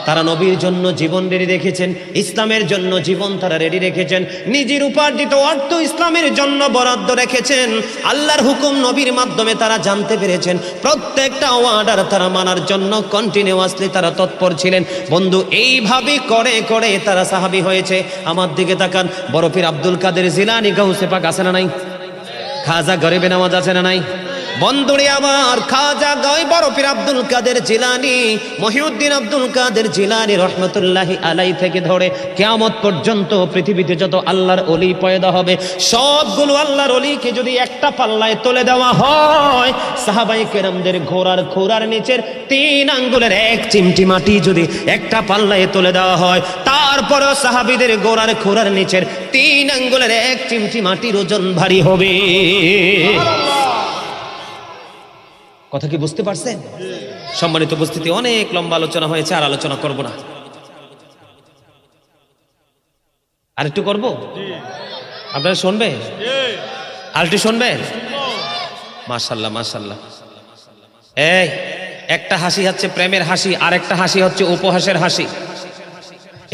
তারা নবীর জন্য জীবন রেডি রেখেছেন, ইসলামের জন্য জীবন তারা রেডি রেখেছেন, নিজের উপার্জিত অর্থ ইসলামের জন্য বরাদ্দ রেখেছেন। আল্লাহর হুকুম নবীর মাধ্যমে তারা জানতে পেরেছেন, প্রত্যেকটা অর্ডার তারা মানার জন্য কন্টিনিউয়াসলি তারা তৎপর ছিলেন। বন্ধু, এইভাবে করে করে তারা সাহাবী হয়েছে। আমার দিকে তাকান, বড় পীর আব্দুল কাদের জিলানী গাউসে পাক আছে না নাই? খাজা গরিবে নওয়াজ আছে না নাই? বন্ধুরে আমার, খাজা গায় বড় পীর আব্দুল কাদের জিলানী, মহিউদ্দিন আব্দুল কাদের জিলানী রহমতুল্লাহি আলাই থেকে ধরে কিয়ামত পর্যন্ত পৃথিবীতে যত আল্লাহর ওলি পয়দা হবে, সবগুলো আল্লাহর ওলিকে যদি একটা পাল্লায় তুলে দেওয়া হয়, সাহাবায়ে কেরামদের ঘোড়ার খুরার নিচের 3 আঙ্গুলের 1 চিমটি মাটি যদি একটা পাল্লায় তুলে দেওয়া হয়, তারপরেও সাহাবীদের ঘোড়ার খুরার নিচের 3 আঙ্গুলের 1 চিমটি মাটির ওজন ভারী হবে। কথা কি বুঝতে পারছেন? সম্মানিত উপস্থিতি, অনেক লম্বা আলোচনা হয়েছে, আর আলোচনা করব না। আর একটু করবো? আপনারা শুনবেন? আর একটু শুনবেন? মাশাআল্লাহ মাশাআল্লাহ। এই একটা হাসি হচ্ছে প্রেমের হাসি, আর একটা হাসি হচ্ছে উপহাসের হাসি।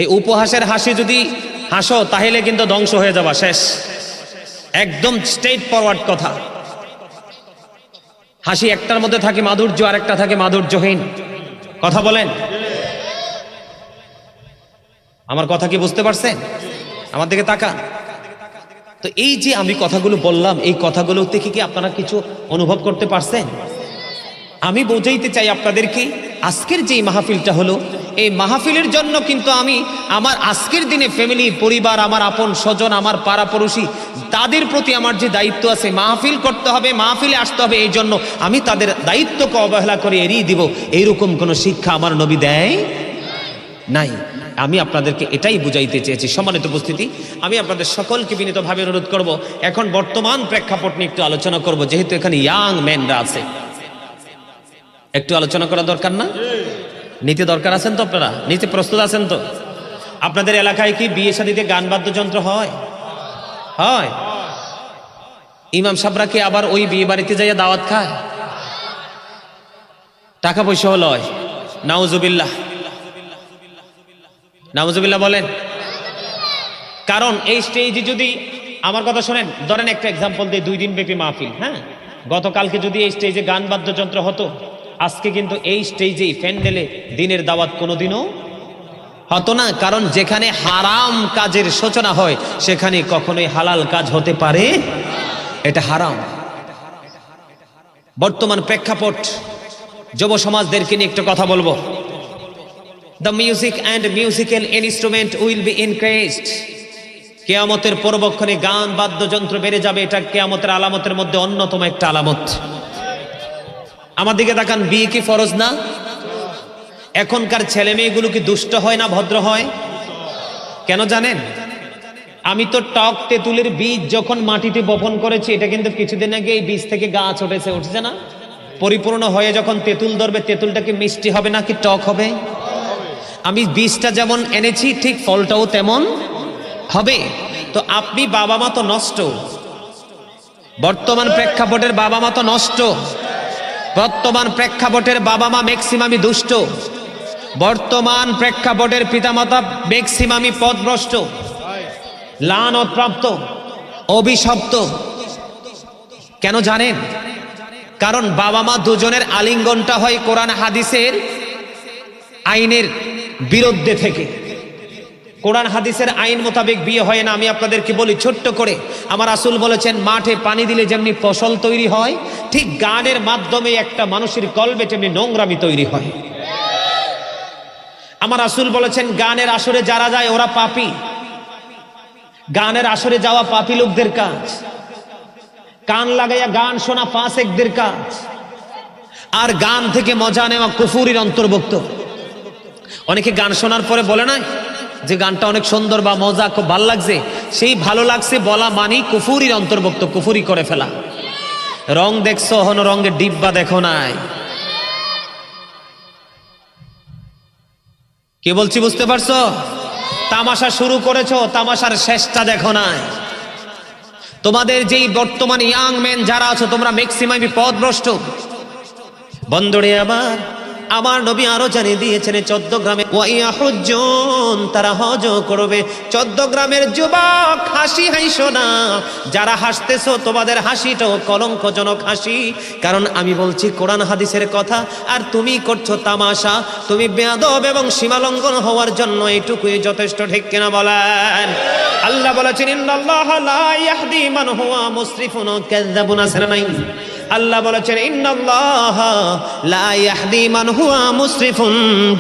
এই উপহাসের হাসি যদি হাসো তাহলে কিন্তু ধ্বংস হয়ে যাবা, শেষ। একদম স্ট্রেট ফরওয়ার্ড কথা। হাসি একটার মধ্যে থাকে মাধুর্য, আর একটা থাকে মাধুর্যহীন। কথা বলেন, আমার কথা কি বুঝতে পারছেন? আমার দিকে তাকান। তো এই যে আমি কথাগুলো বললাম, এই কথাগুলো থেকে কি আপনারা কিছু অনুভব করতে পারছেন? আমি বোঝাইতে চাই আপনাদেরকে, আজকের যে মাহফিলটা হলো, এই মাহফিলের জন্য কিন্তু আমি আমার আজকের দিনে ফ্যামিলি, পরিবার, আমার আপন স্বজন, আমার পাড়াপড়শি, তাদের প্রতি আমার যে দায়িত্ব আছে, মাহফিল করতে হবে, মাহফিলে আসতে হবে, এই জন্য আমি তাদের দায়িত্বকে অবহেলা করে এড়িয়ে দিব, এইরকম কোনো শিক্ষা আমার নবী দেয় নাই। আমি আপনাদেরকে এটাই বুঝাইতে চেয়েছি। সম্মানিত উপস্থিতি, আমি আপনাদের সকলকে বিনীতভাবে অনুরোধ করব, এখন বর্তমান প্রেক্ষাপট নিয়ে একটু আলোচনা করব, যেহেতু এখানে ইয়াং ম্যানরা আছে, একটু আলোচনা করা দরকার না? নিতে দরকার আছেন তো? আপনারা নিতে প্রস্তুত আছেন তো? আপনাদের এলাকায় কি বিয়ে শাদীতে গান বাদ্যযন্ত্র হয়? হয়? ইমাম সাহেবরা কি আবার ওই বিয়ে বাড়িতে যাইয়া দাওয়াত খায়? টাকা পয়সা হলো? নাউজুবিল্লাহ, নাউজুবিল্লাহ বলেন। কারণ এই স্টেজে যদি, আমার কথা শোনেন, ধরেন একটা এক্সাম্পল দিয়ে, 2 দিন ব্যাপী মাহফিল, হ্যাঁ, গতকালকে যদি এই স্টেজে গান বাদ্যযন্ত্র হতো, আজকে কিন্তু এই স্টেজেই প্যান্ডেলে দিনের দাওয়াত কোনোদিনও হতো না। কারণ যেখানে হারাম কাজের সূচনা হয়, সেখানে কখনোই হালাল কাজ হতে পারে, এটা হারাম। বর্তমান প্রেক্ষাপট, যুব সমাজদেরকে নিয়ে একটা কথা বলবো। The music and musical instrument will be increased. কিয়ামতের পরবক্ষণে গান বাদ্যযন্ত্র বেড়ে যাবে, এটা কিয়ামতের আলামতের মধ্যে অন্যতম একটা আলামত। আমার দিকে তাকান, বিয়ে কি ফরজ না? এখনকার ছেলে মেয়েগুলো কি দুষ্ট হয় না ভদ্র হয়? কেন জানেন? আমি তো টক তেঁতুলের বীজ যখন মাটিতে বপন করেছি, এটা কিন্তু কিছুদিন আগে এই বীজ থেকে গাছ উঠেছে না? পরিপূর্ণ হয়ে যখন তেঁতুল ধরবে, তেঁতুলটা কি মিষ্টি হবে নাকি টক হবে? আমি বীজটা যেমন এনেছি, ঠিক ফলটাও তেমন হবে। তো আপনি বাবা মা তো নষ্ট, বর্তমান প্রেক্ষাপটের বাবা মা তো নষ্ট, বর্তমান প্রেক্ষাপটের বাবা মা ম্যাক্সিমামই দুষ্ট, বর্তমান প্রেক্ষাপটের পিতামাতা ম্যাক্সিমামই পথভ্রষ্ট, লানতপ্রাপ্ত, অভিশপ্ত। কেন জানেন? কারণ বাবা মা দুজনের আলিঙ্গনটা হয় কোরআন হাদিসের আইনের বিরুদ্ধে থেকে। কোরআন হাদিসের আইন মোতাবেক বিয়ে হয় না। আমি আপনাদেরকে বলি ছোট্ট করে, আমার রাসূল বলেছেন, মাঠে পানি দিলে যেমনি ফসল তৈরি হয়, ঠিক গানের মাধ্যমে একটা মানুষের কলবে তেমনি নোংরামি তৈরি হয়। আমার রাসূল বলেছেন, গানের আসরে যারা যায় ওরা পাপী। গানের আসরে যাওয়া পাপী লোকদের কাজ, কান লাগাইয়া গান শোনা ফাসেকদের কাজ, আর গান থেকে মজা নেওয়া কুফুরির অন্তর্ভুক্ত। অনেকে গান শোনার পরে বলে না যে গানটা অনেক সুন্দর বা মজা, খুব ভালো লাগছে, সেই ভালো লাগছে বলা মানেই কুফুরির অন্তর্ভুক্ত, কুফুরি করে ফেলা। রং দেখছো, হন রঙের ডিব্বা দেখো নাই। কি বলছি বুঝতে পারছো? তামাশা শুরু করেছো, তামাশার শেষটা দেখো নাই। তোমাদের যেই বর্তমান ইয়াং মেন যারা আছো, তোমরা ম্যাক্সিমামই পথভ্রষ্ট। বন্ধুরে আমার নবী আরো জানিয়ে দিয়েছেন, 14 গ্রামে ওয়াইয়াহুজ্জুন, তারা হজ করবে। 14 গ্রামের যুবক, হাসি হাসো না। যারা হাসতেছো তোমাদের হাসিটাও কলঙ্কজনক হাসি, কারণ আমি বলছি কোরআন হাদিসের কথা, আর তুমি করছো তামাশা। তুমি বেয়াদব এবং সীমালঙ্ঘন হওয়ার জন্য এইটুকুই যথেষ্ট, ঠিক কিনা বলেন? আল্লাহ বলেছেন, ইন্নাল্লাহা লা ইয়াহদি মান হুয়া মুসরিফুন কাযাবুন। আছে না নাই? আল্লাহ বলেছেন, ইন্নাল্লাহা লা ইয়াহদি মান হুয়া মুসরিফুন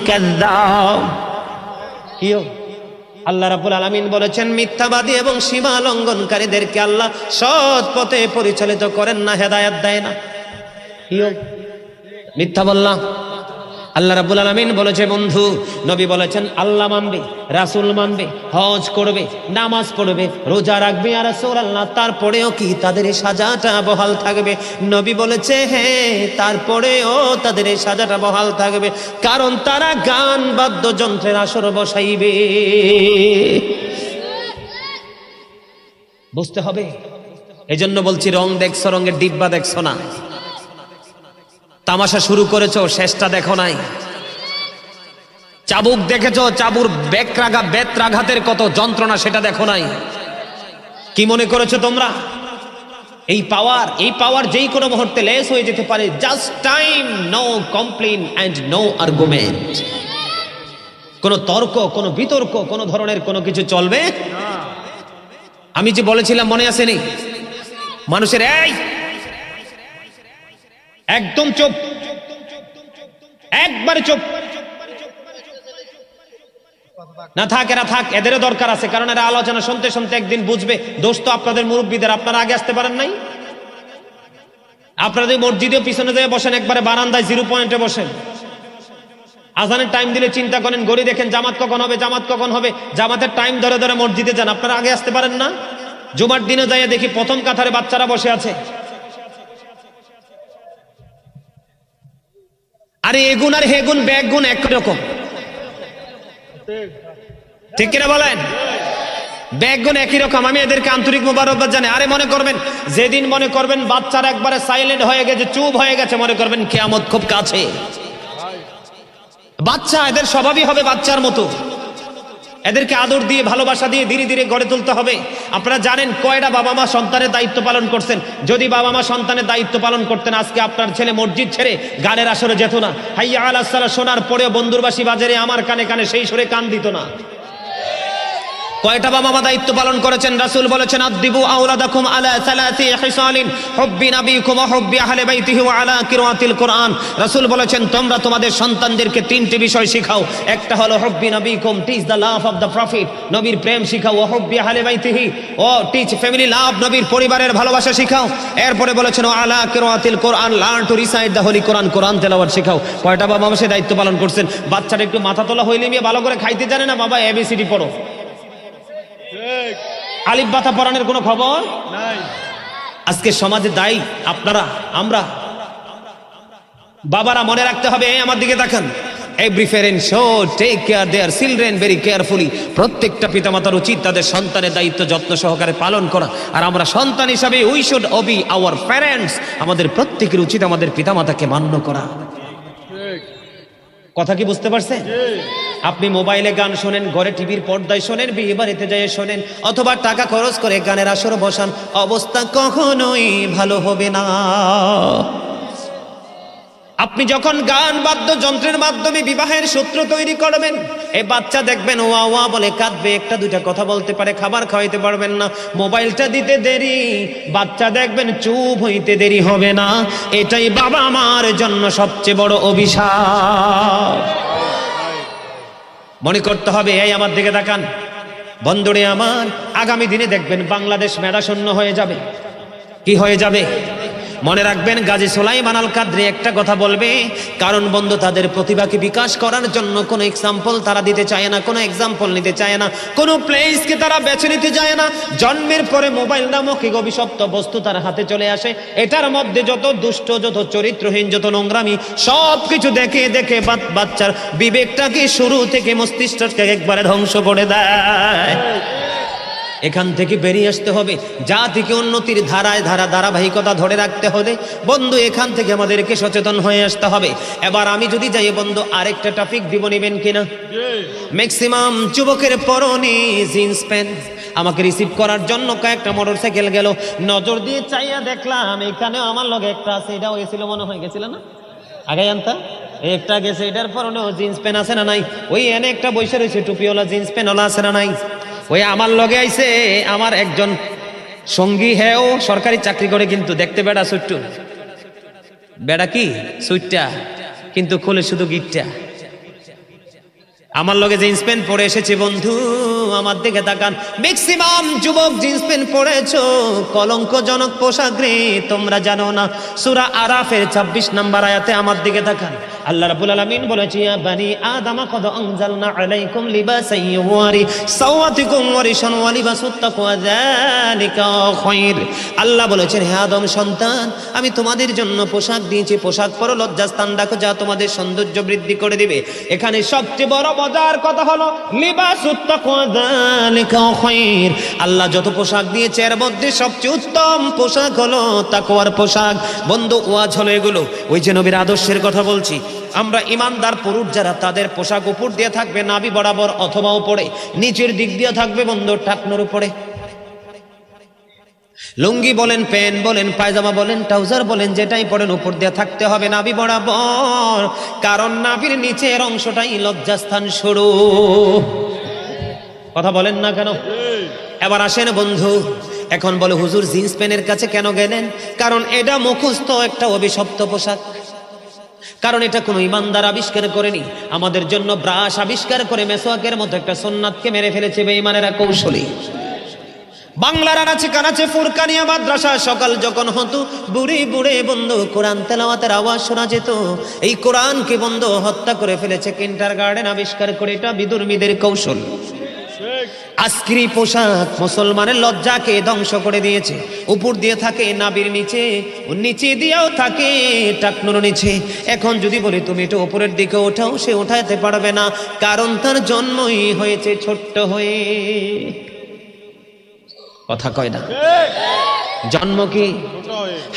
কাযাব। কি আল্লাহ রাব্বুল আলামিন বলেছেন, মিথ্যাবাদী এবং সীমা লঙ্ঘনকারীদেরকে আল্লাহ সৎ পথে পরিচালিত করেন না, হেদায়েত দেয় না। কি মিথ্যা বললাম? আল্লাহ রাব্বুল আলামিন বলেছে, বন্ধু নবী বলেছেন, আল্লাহ মানবে, রাসূল মানবে, হজ করবে, নামাজ পড়বে, রোজা রাখবে, আর রাসূলুল্লাহ, তারপরেও কি তাদের এই সাজাটা বহাল থাকবে? নবী বলেছে, হ্যাঁ, তারপরেও তাদের এই সাজাটা বহাল থাকবে, কারণ তারা গান বাদ্যযন্ত্রের আসর বসাইবে। বুঝতে হবে। এজন্য বলছি, রং দেখছো, রঙের ডিব্বা দেখছো না। তামাশা শুরু করেছো, শেষটা দেখো নাই। চাবুক দেখেছো, চাবুর বেত্রাঘাতের কত যন্ত্রণা, সেটা দেখো নাই। কি মনে করেছো তোমরা এই পাওয়ার যেই কোনো মুহূর্তে লেস হয়ে যেতে পারে? Just time, no complain and no argument. কোন তর্ক, কোন বিতর্ক, কোন ধরনের কোনো কিছু চলবে না। আমি যে বলেছিলাম মনে আছে নি? মানুষের এই একদম চুপ, একবারে চুপ না থাক, এরা থাক, এদেরও দরকার আছে, কারণ এরা আলোচনা শুনতে শুনতে একদিন বুঝবে দোষ তো আপনাদের মুরব্বীদের। আপনারা আগে আসতে পারেন নাই? আপনাদের মসজিদে পিছনে যেয়ে বসেন, একবারে বারান্দায় 0 পয়েন্টে বসেন। আজানের টাইম দিলে চিন্তা করেন, ঘড়ি দেখেন জামাত কখন হবে, জামাত কখন হবে, জামাতের টাইম ধরে ধরে মসজিদে যান। আপনারা আগে আসতে পারেন না? জুমার দিনে যাইয়া দেখি প্রথম কাতারে বাচ্চারা বসে আছে। আরে এগুন আর হেগুন ব্যাগুন একরকম, ঠিক কিনা বলেন? ব্যাগুন একই রকম। আমি এদেরকে আন্তরিক মোবারকবাদ জানাই। আরে মনে করবেন, যেদিন মনে করবেন বাচ্চারা একবারে সাইলেন্ট হয়ে গেছে, চুপ হয়ে গেছে, মনে করবেন কিয়ামত খুব কাছে। বাচ্চা, এদের স্বভাবই হবে বাচ্চার মতো। এদেরকে আদর দিয়ে, ভালোবাসা দিয়ে ধীরে ধীরে গড়ে তুলতে হবে। আপনারা জানেন কয়টা বাবা মা সন্তানের দায়িত্ব পালন করছেন? যদি বাবা মা সন্তানের দায়িত্ব পালন করতেন, আজকে আপনার ছেলে মসজিদ ছেড়ে গানের আসরে যেত না। হাইয়া আলাস সালাহ শোনার পরেও বন্ধুরবাসী বাজারে আমার কানে কানে সেই সুরে কান দিত না। কয়টা বাবা মা দায়িত্ব পালন করেছেন? রাসূল বলেছেন আদিবু আওলাদাকুম আলা সালাতি হিসালিন হুব্বি নবীকুম ওয়া হুব্বি আহলি বাইতিহি ওয়া আলা কিরাআতিল কোরআন। রাসূল বলেছেন তোমরা তোমাদের সন্তানদেরকে তিনটি বিষয় শিখাও। একটা হলো হুব্বি নবীকুম, teach the love of the prophet, নবীর প্রেম শিখাও। ওয়া হুব্বি আহলি বাইতিহি, ও টিচ ফ্যামিলি লাভ, নবীর পরিবারের ভালোবাসা শিখাও। এরপরে বলেছেন ওয়া আলা কিরাআতিল কোরআন, learn to recite the holy Quran, কোরআন তেলাওয়াত শিখাও। কয়টা বাবা মা সে দায়িত্ব পালন করছেন? বাচ্চাটা একটু মাথা তোলা হইলে মেয়ে ভালো করে খাইতে জানে না, বাবা এবিসিডি পড়ো, আলিফ বাতা পড়ানোর কোনো খবর নাই। আজকে সমাজে দায়ী আপনারা, আমরা। বাবারা মনে রাখতে হবে, আমার দিকে তাকান, every parent should take care their children very carefully. প্রত্যেকটা পিতামাতার উচিত তাদের সন্তানের দায়িত্ব যত্ন সহকারে পালন করা। আর আমরা সন্তান হিসাবে we should Obi our parents, আমাদের প্রত্যেকের উচিত আমাদের পিতামাতাকে মান্য করা। কথা কি বুঝতে পারছেন? আপনি মোবাইলে গান শোনেন, ঘরে টিভির পর্দায় শোনেন, বিয়ে বাড়িতে যায় শোনেন, অথবা টাকা খরচ করে গানের আসর বসান, অবস্থা কখনোই ভালো হবে না। আপনি যখন গান বাদ্যযন্ত্রের মাধ্যমে বিবাহের সূত্র তৈরি করবেন, এই বাচ্চা দেখবেন ওয়া ওয়া বলে কাঁদবে, একটা দুইটা কথা বলতে পারে, খাবার খাওয়াইতে পারবেন না। মোবাইলটা দিতে দেরি, বাচ্চা দেখবেন চুপ হইতে দেরি হবে না। এটাই বাবা মার জন্য সবচেয়ে বড় অভিশাপ। মনে করতে হবে। এই আমার দিকে তাকান বন্ধুরে আমার, আগামী দিনে দেখবেন বাংলাদেশ মেধাশূন্য হয়ে যাবে। কি হয়ে যাবে? মনে রাখবেন, গাজী সুলাইমান আল কাদরি একটা কথা বলবে, কারণ বন্ধু তাদের প্রতিভাকে বিকাশ করার জন্য কোনো এক্সাম্পল তারা দিতে চায় না, কোনো এক্সাম্পল নিতে চায় না, কোনো প্লেসকে তারা বেছে নিতে চায় না। জন্মের পরে মোবাইল নামক এক অভিশপ্ত বস্তু তার হাতে চলে আসে। এটার মধ্যে যত দুষ্ট, যত চরিত্রহীন, যত নোংরামি, সব কিছু দেখে দেখে বাচ্চার বিবেকটাকে শুরু থেকে মস্তিষ্কটাকে একবারে ধ্বংস করে দেয়। এখান থেকে বেরিয়ে আসতে হবে। জাতিকে উন্নতির ধারাবাহিকতা ধরে রাখতে হবে বন্ধু। এখান থেকে আমাদেরকে সচেতন হয়ে আসতে হবে। এবার আমি যদি যাই বন্ধু, আরেকটা টপিক দিব, নেবেন কিনা? ম্যাক্সিমাম যুবকের পরনে জিন্স প্যান্ট। আমাকে রিসিভ করার জন্য কয়েকটা মোটরসাইকেল গেল, নজর দিয়ে চাইয়া দেখলাম এখানে আমার লগে একটা আছে, এটাও গেছিল মনে হয়, গেছিল না আগে আনতা, একটা গেছে, এটার পরনেও জিন্স প্যান্ট আছে না নাই? ওই এনে একটা বৈশা রয়েছে টুপিওয়ালা, জিন্স প্যান্টওয়ালা আছে না নাই? ওই আমার লগে আইছে আমার একজন সঙ্গী, হ্যাঁ ও সরকারি চাকরি করে, কিন্তু দেখতে বেড়া সুট্টু, বেড়া কি সুইটটা, কিন্তু খোলে শুধু গিটটা। আমার লগে জিন্স প্যান্ট পরে এসেছে বন্ধু। আমার দিকে তাকান, ম্যাক্সিমাম যুবক জিন্স প্যান্ট পরেছো, কলঙ্কজনক পোশাক রে, তোমরা জানো না? সূরা আরাফের 26 নম্বর আয়াতে আমার দিকে তাকান, আল্লাহ রাব্বুল আলামিন বলেছে, ইয়া বানি আদম কদ আনজালনা আলাইকুম লিবাসান ইউওয়ারি সাওয়াতিকুম ওয়া রিশান ওয়া লিবাসুত তাকওয়া যালিকা খায়র। আল্লাহ বলেছেন, হে আদম সন্তান, আমি তোমাদের জন্য পোশাক দিয়েছি, পোশাক পরো, লজ্জাস্থান রাখো, যা তোমাদের সৌন্দর্য বৃদ্ধি করে দিবে। এখানে সবচেয়ে বড় মজার কথা হলো লিবাসুত তাকওয়া যালিকা খায়র। আল্লাহ যত পোশাক দিয়েছে এর মধ্যে সবচেয়ে উত্তম পোশাক হলো তাকওয়ার পোশাক। বন্ধু ওয়াজ হলো এগুলো, ওই যে নবীর আদর্শের কথা বলছি। আমরা ইমানদার পুরুষ যারা, তাদের পোশাক উপর দিয়ে থাকবে নাভি বরাবর অথবা উপরে, নিচের দিক দিয়ে থাকবে বন্ধু টাকনোর উপরে। লুঙ্গি বলেন, প্যান্ট বলেন, পায়জামা বলেন, ট্রাউজার বলেন, যেটাই পরেন উপর দিয়ে থাকতে হবে নাভি বরাবর, কারণ নাভির নিচের অংশটাই লজ্জাস্থান শুরু। কথা বলেন না কেন? এবার আসেন বন্ধু, এখন বলে হুজুর জিন্স প্যান্টের কাছে কেন গেলেন? কারণ এটা মুখস্থ একটা অভিশপ্ত পোশাক, কারণ এটা কোনো ইমানদার আবিষ্কার করেনি। আমাদের জন্য ব্রাশ আবিষ্কার করে মেসওয়াকের মতো একটা সুন্নাতকে মেরে ফেলেছে বেঈমানেরা কৌশলী। বাংলার আনাচে কানাচে ফুরকানিয়া মাদ্রাসা সকাল যখন হতো, বুড়ি বুড়ে বন্ধু কোরআন তেলাওয়াতের আওয়াজ শোনা যেত। এই কোরআনকে বন্ধু হত্যা করে ফেলেছে কিন্ডারগার্টেন আবিষ্কার করে, এটা বিদুর্মীদের কৌশল। আজকের পোশাক মুসলমানের লজ্জাকে ধ্বংস করে দিয়েছে। উপর দিয়ে থাকে নাভির নিচে, নিচে দিয়েও থাকে টাকনুর নিচে। এখন যদি বলি তুমি এটা উপরের দিকে ওঠাও, সে ওঠাতে পারবে না, কারণ তার জন্মই হয়েছে ছোট্ট হয়ে। কথা কয় না? জন্ম কি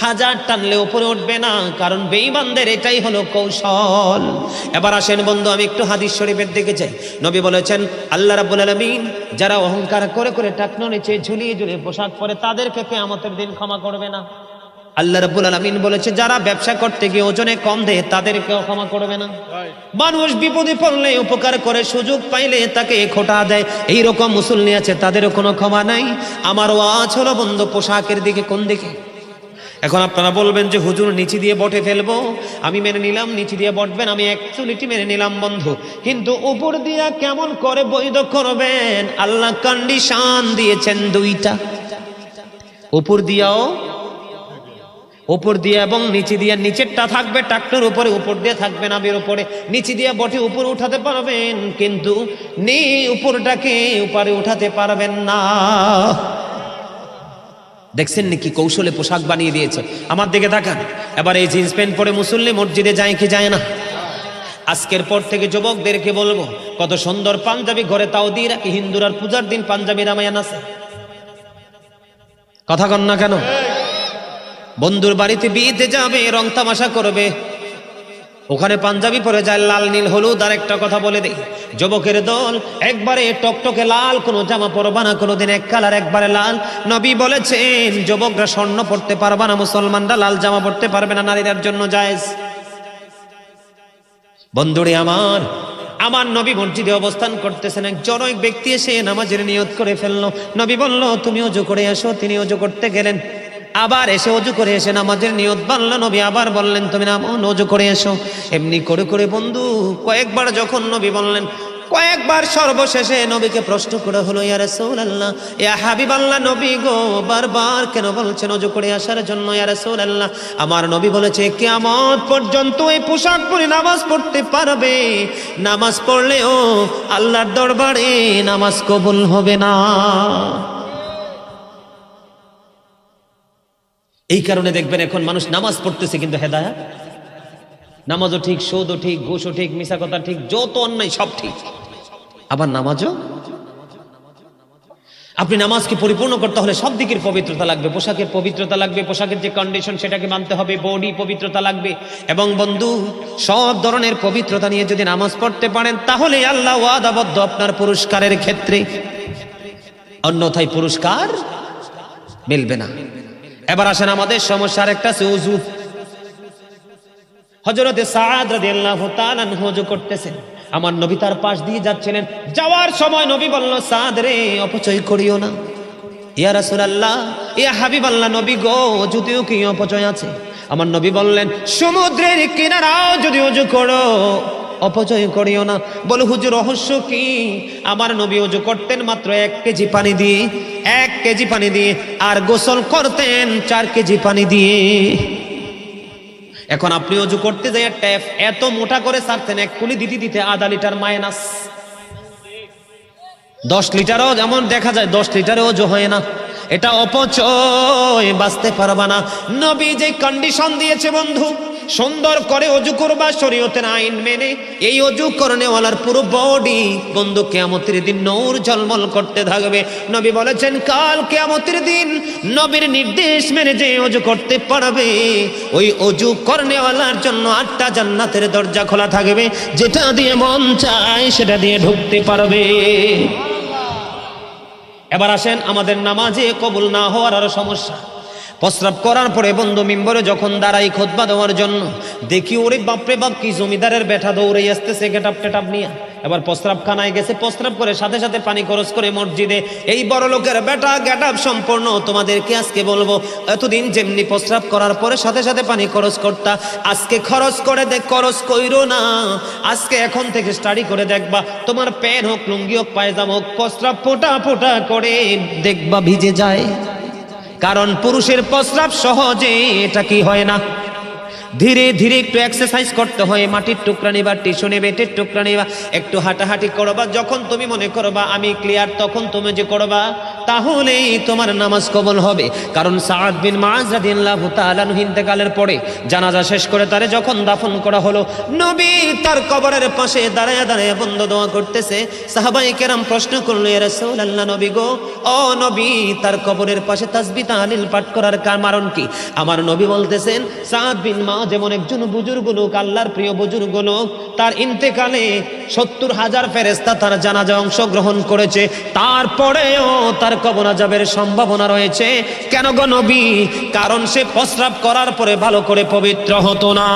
হাজার টানলে উপরে উঠবে না, কারণ বেঈমানদের এটাই হলো কৌশল। এবার আসেন বন্ধু, আমি একটু হাদিস শরীফের দিকে যাই। নবী বলেছেন, আল্লাহ রাব্বুল আলামিন যারা অহংকার করে করে টাকনো নিচে ঝুলিয়ে ঝুলিয়ে পোশাক পরে, তাদেরকে কিয়ামতের দিন ক্ষমা করবে না। আল্লাহ রাব্বুল আলামিন বলেছে যারা ব্যবসা করতে গিয়ে ওজনে কম দেয় তাদেরকেও ক্ষমা করবে না। মানুষ বিপদে পড়লে উপকার করে, সুযোগ পাইলে তাকে খোটা দেয়, এইরকম মুসল্লি আছে, তাদেরও কোনো ক্ষমা নাই। আমার ওয়াজ হলো বন্ধু পোশাকের দিকে, কোন দিকে? এখন আপনারা বলবেন যে হুজুর নিচে দিয়ে বটে ফেলবো, আমি মেনে নিলাম নিচে দিয়ে বটবেন, আমি অ্যাকচুয়ালিটি মেনে নিলাম বন্ধু, কিন্তু উপর দিয়া কেমন করে বৈধ করবেন? আল্লাহ কন্ডিশন দিয়েছেন দুইটা, উপর দিয়ে এবং নিচে দিয়ে। নিচেরটা থাকবে টাকটার উপরে, উপর দিয়ে থাকবে নাভির উপরে। নিচে দিয়ে বটে উপরে উঠাতে পারবেন, কিন্তু উপরটাকে উপরে উঠাতে পারবেন না। দেখছেন নাকি কৌশলে পোশাক বানিয়ে দিয়েছে? আমার দিকে তাকান। এবার এই জিন্স প্যান্ট পরে মুসল্লি মসজিদে যায় কি যায় না? আজকের পর থেকে যুবকদেরকে বলবো, কত সুন্দর পাঞ্জাবি ঘরে তাও দিয়ে রাখি, হিন্দুর আর পূজার দিন পাঞ্জাবি রামায়ান আছে, কথা কন না কেন? বন্ধুর বাড়িতে বিয়েতে যাবে, রং তামাশা করবে, ওখানে পাঞ্জাবি পরে যায়, লাল নীল হলুদ। আর একটা কথা বলে দেই, যুবকের দল একবারে টকটকে লাল কোনো জামা পরবা না, কোনোদিন এক কালার একবারে লাল। নবী বলেছেন যুবকরা স্বর্ণ পড়তে পারবা না, মুসলমানরা লাল জামা পড়তে পারবে না, নারীদের জন্য জায়েজ। বন্ধুরে আমার নবী মসজিদে অবস্থান করতেছেন, এক জনৈক ব্যক্তি এসে নামাজের নিয়ত করে ফেললো। নবী বলল তুমি ওযু করে এসো, তিনি ওযু করতে গেলেন, আবার এসে ওযু করে এসে নামাজের নিয়ত বানলো। নবী আবার বললেন তুমি ওযু করে এসো। এমনি করে করে বন্ধু কয়েকবার যখন নবী বললেন, কয়েকবার সর্বশেষে নবীকে প্রশ্ন করা হলো, ইয়া রাসূলুল্লাহ, ইয়া হাবিবাল্লাহ, নবী গো বারবার কেন বলছেন ওযু করে আসার জন্য? ইয়া রাসূলুল্লাহ, আমার নবী বলেছে কিয়ামত পর্যন্ত এই পোশাক পরে নামাজ পড়তে পারবে, নামাজ পড়লেও আল্লাহর দরবারে নামাজ কবুল হবে না। এই কারণে দেখবেন এখন মানুষ নামাজ পড়তেছে কিন্তু হেদায়েত, নামাজও ঠিক, সুদও ঠিক, ঘুষও ঠিক, মিছা কথা ঠিক, যত অন্যায় সব ঠিক, আবার নামাজও। আপনি নামাজকে পরিপূর্ণ করতে হলে সব দিকের পবিত্রতা লাগবে, পোশাকের পবিত্রতা লাগবে, পোশাকের যে কন্ডিশন সেটাকে মানতে হবে, বডি পবিত্রতা লাগবে। এবং বন্ধু সব ধরনের পবিত্রতা নিয়ে যদি নামাজ পড়তে পারেন তাহলে আল্লাহ ওয়াদাবদ্ধ আপনার পুরস্কারের ক্ষেত্রে, অন্যথায় পুরস্কার মিলবে না। এবার আসেন আমাদের সমস্যার একটা আছে ওযু। হযরতে সাদ রাদিয়াল্লাহু তাআলা আনহু ওযু করতেছেন, আমার নবী তার পাশ দিয়ে যাচ্ছিলেন, যাওয়ার সময় নবী বলল সাদ রে অপচয় করিও না। ইয়া রাসূলুল্লাহ, ইয়া হাবিবাল্লাহ, নবী গো ওযুতেও কি অপচয় আছে? আমার নবী বললেন সমুদ্রের কিনারাও যদি ওযু করো অপচয় করিও না। বলে হুজুর রহস্য কি? আমার নবী ওযু করতেন মাত্র 1 কেজি পানি দিয়ে, 1 কেজি পানি দিয়ে, আর গোসল করতেন 4 কেজি পানি দিয়ে। এখন আপনি ওযু করতে যাই ট্যাপ এত মোটা করে ছাড়তেন, 1 কুলি দিতে দিতে আধা লিটার মাইনাস, 10 লিটারও যেমন দেখা যায় 10 লিটারে ওযু হয় না। এটা অপচয়, বাঁচতে পারবা না। নবী যে কন্ডিশন দিয়েছে বন্ধু, সুন্দর করে ওযু করবা শরীয়তের আইন মেনে, এই ওযু করনেওয়ালার পুরো বডি বন্ধু কিয়ামতের দিন নূর ঝলমল করতে থাকবে। নবী বলেছেন কাল কিয়ামতের দিন নবীর নির্দেশ মেনে যে ওযু করতে পারবে, ওই ওযু করনেওয়ালার জন্য 8টা জান্নাতের দরজা খোলা থাকবে, যেটা দিয়ে মন চায় সেটা দিয়ে ঢুকতে পারবে। এবার আসেন আমাদের নামাজে কবুল না হওয়ার আরো সমস্যা। প্রস্রাব করার পরে বন্ধু মিম্বরে যখন দাঁড়াই খুতবা দেওয়ার জন্য, দেখি ওরে বাপরে বাপ কি জমিদারের বেটা দৌড়ে আসতেছে গেটাপ টেটাপ নিয়ে। এবার প্রস্রাব খানায় গেছে, প্রস্রাব করে সাথে সাথে পানি খরচ করে মসজিদে। এই বড় লোকের বেটা গেটাপ সম্পূর্ণ তোমাদেরকে আজকে বলবো, এতদিন যেমনি প্রস্রাব করার পরে সাথে সাথে পানি খরচ করতা, আজকে খরচ করে দেখ, খরচ কইরো না। আজকে এখন থেকে স্টাডি করে দেখবা, তোমার প্যান্ট হোক, লুঙ্গি হোক, পায়জামা হোক, প্রস্রাব ফোটা ফোটা করে দেখবা ভিজে যায়। কারণ পুরুষের প্রস্রাব সহজে এটা কি হয় না, ধীরে ধীরে একটু এক্সারসাইজ করতে হয়। মাটির টুকরা নিবা, টিস্যু নেবে, বেটের টুকরা নিবা, একটু হাঁটাহাঁটি করবা। যখন তুমি মনে করবা আমি ক্লিয়ার, তখন তুমি যে করবা, তাহলেই তোমার নামাজ কবুল হবে। কারণ সাদ বিন মুআজ রাদিয়াল্লাহু তাআলা আনহু ইন্তেকালের পরে জানাজা শেষ করে তারে যখন দাফন করা হলো, নবী তার কবরের পাশে দাঁড়ায় দাঁড়ায় বন্ধ দোয়া করতেছে। সাহাবায়ে কেরাম প্রশ্ন করলো, ইয়া রাসূলুল্লাহ, নবী গো, ও নবী, তার কবরের পাশে তাসবিহ তাহলিল পাঠ করার কারণ কি? আমার নবী বলতেছেন সাদ বিন মুআজ যেমন একজন বুজুর্গ লোক, আল্লাহর প্রিয় বুজুর্গ লোক, তার ইন্তেকালে 70,000 ফেরেশতা তার জানাজায় অংশগ্রহণ করেছে, তারপরেও তার কবর আযাবের সম্ভাবনা রয়েছে। কেন গো নবী? কারণ সে প্রস্রাব করার পরে ভালো করে পবিত্র হতো না।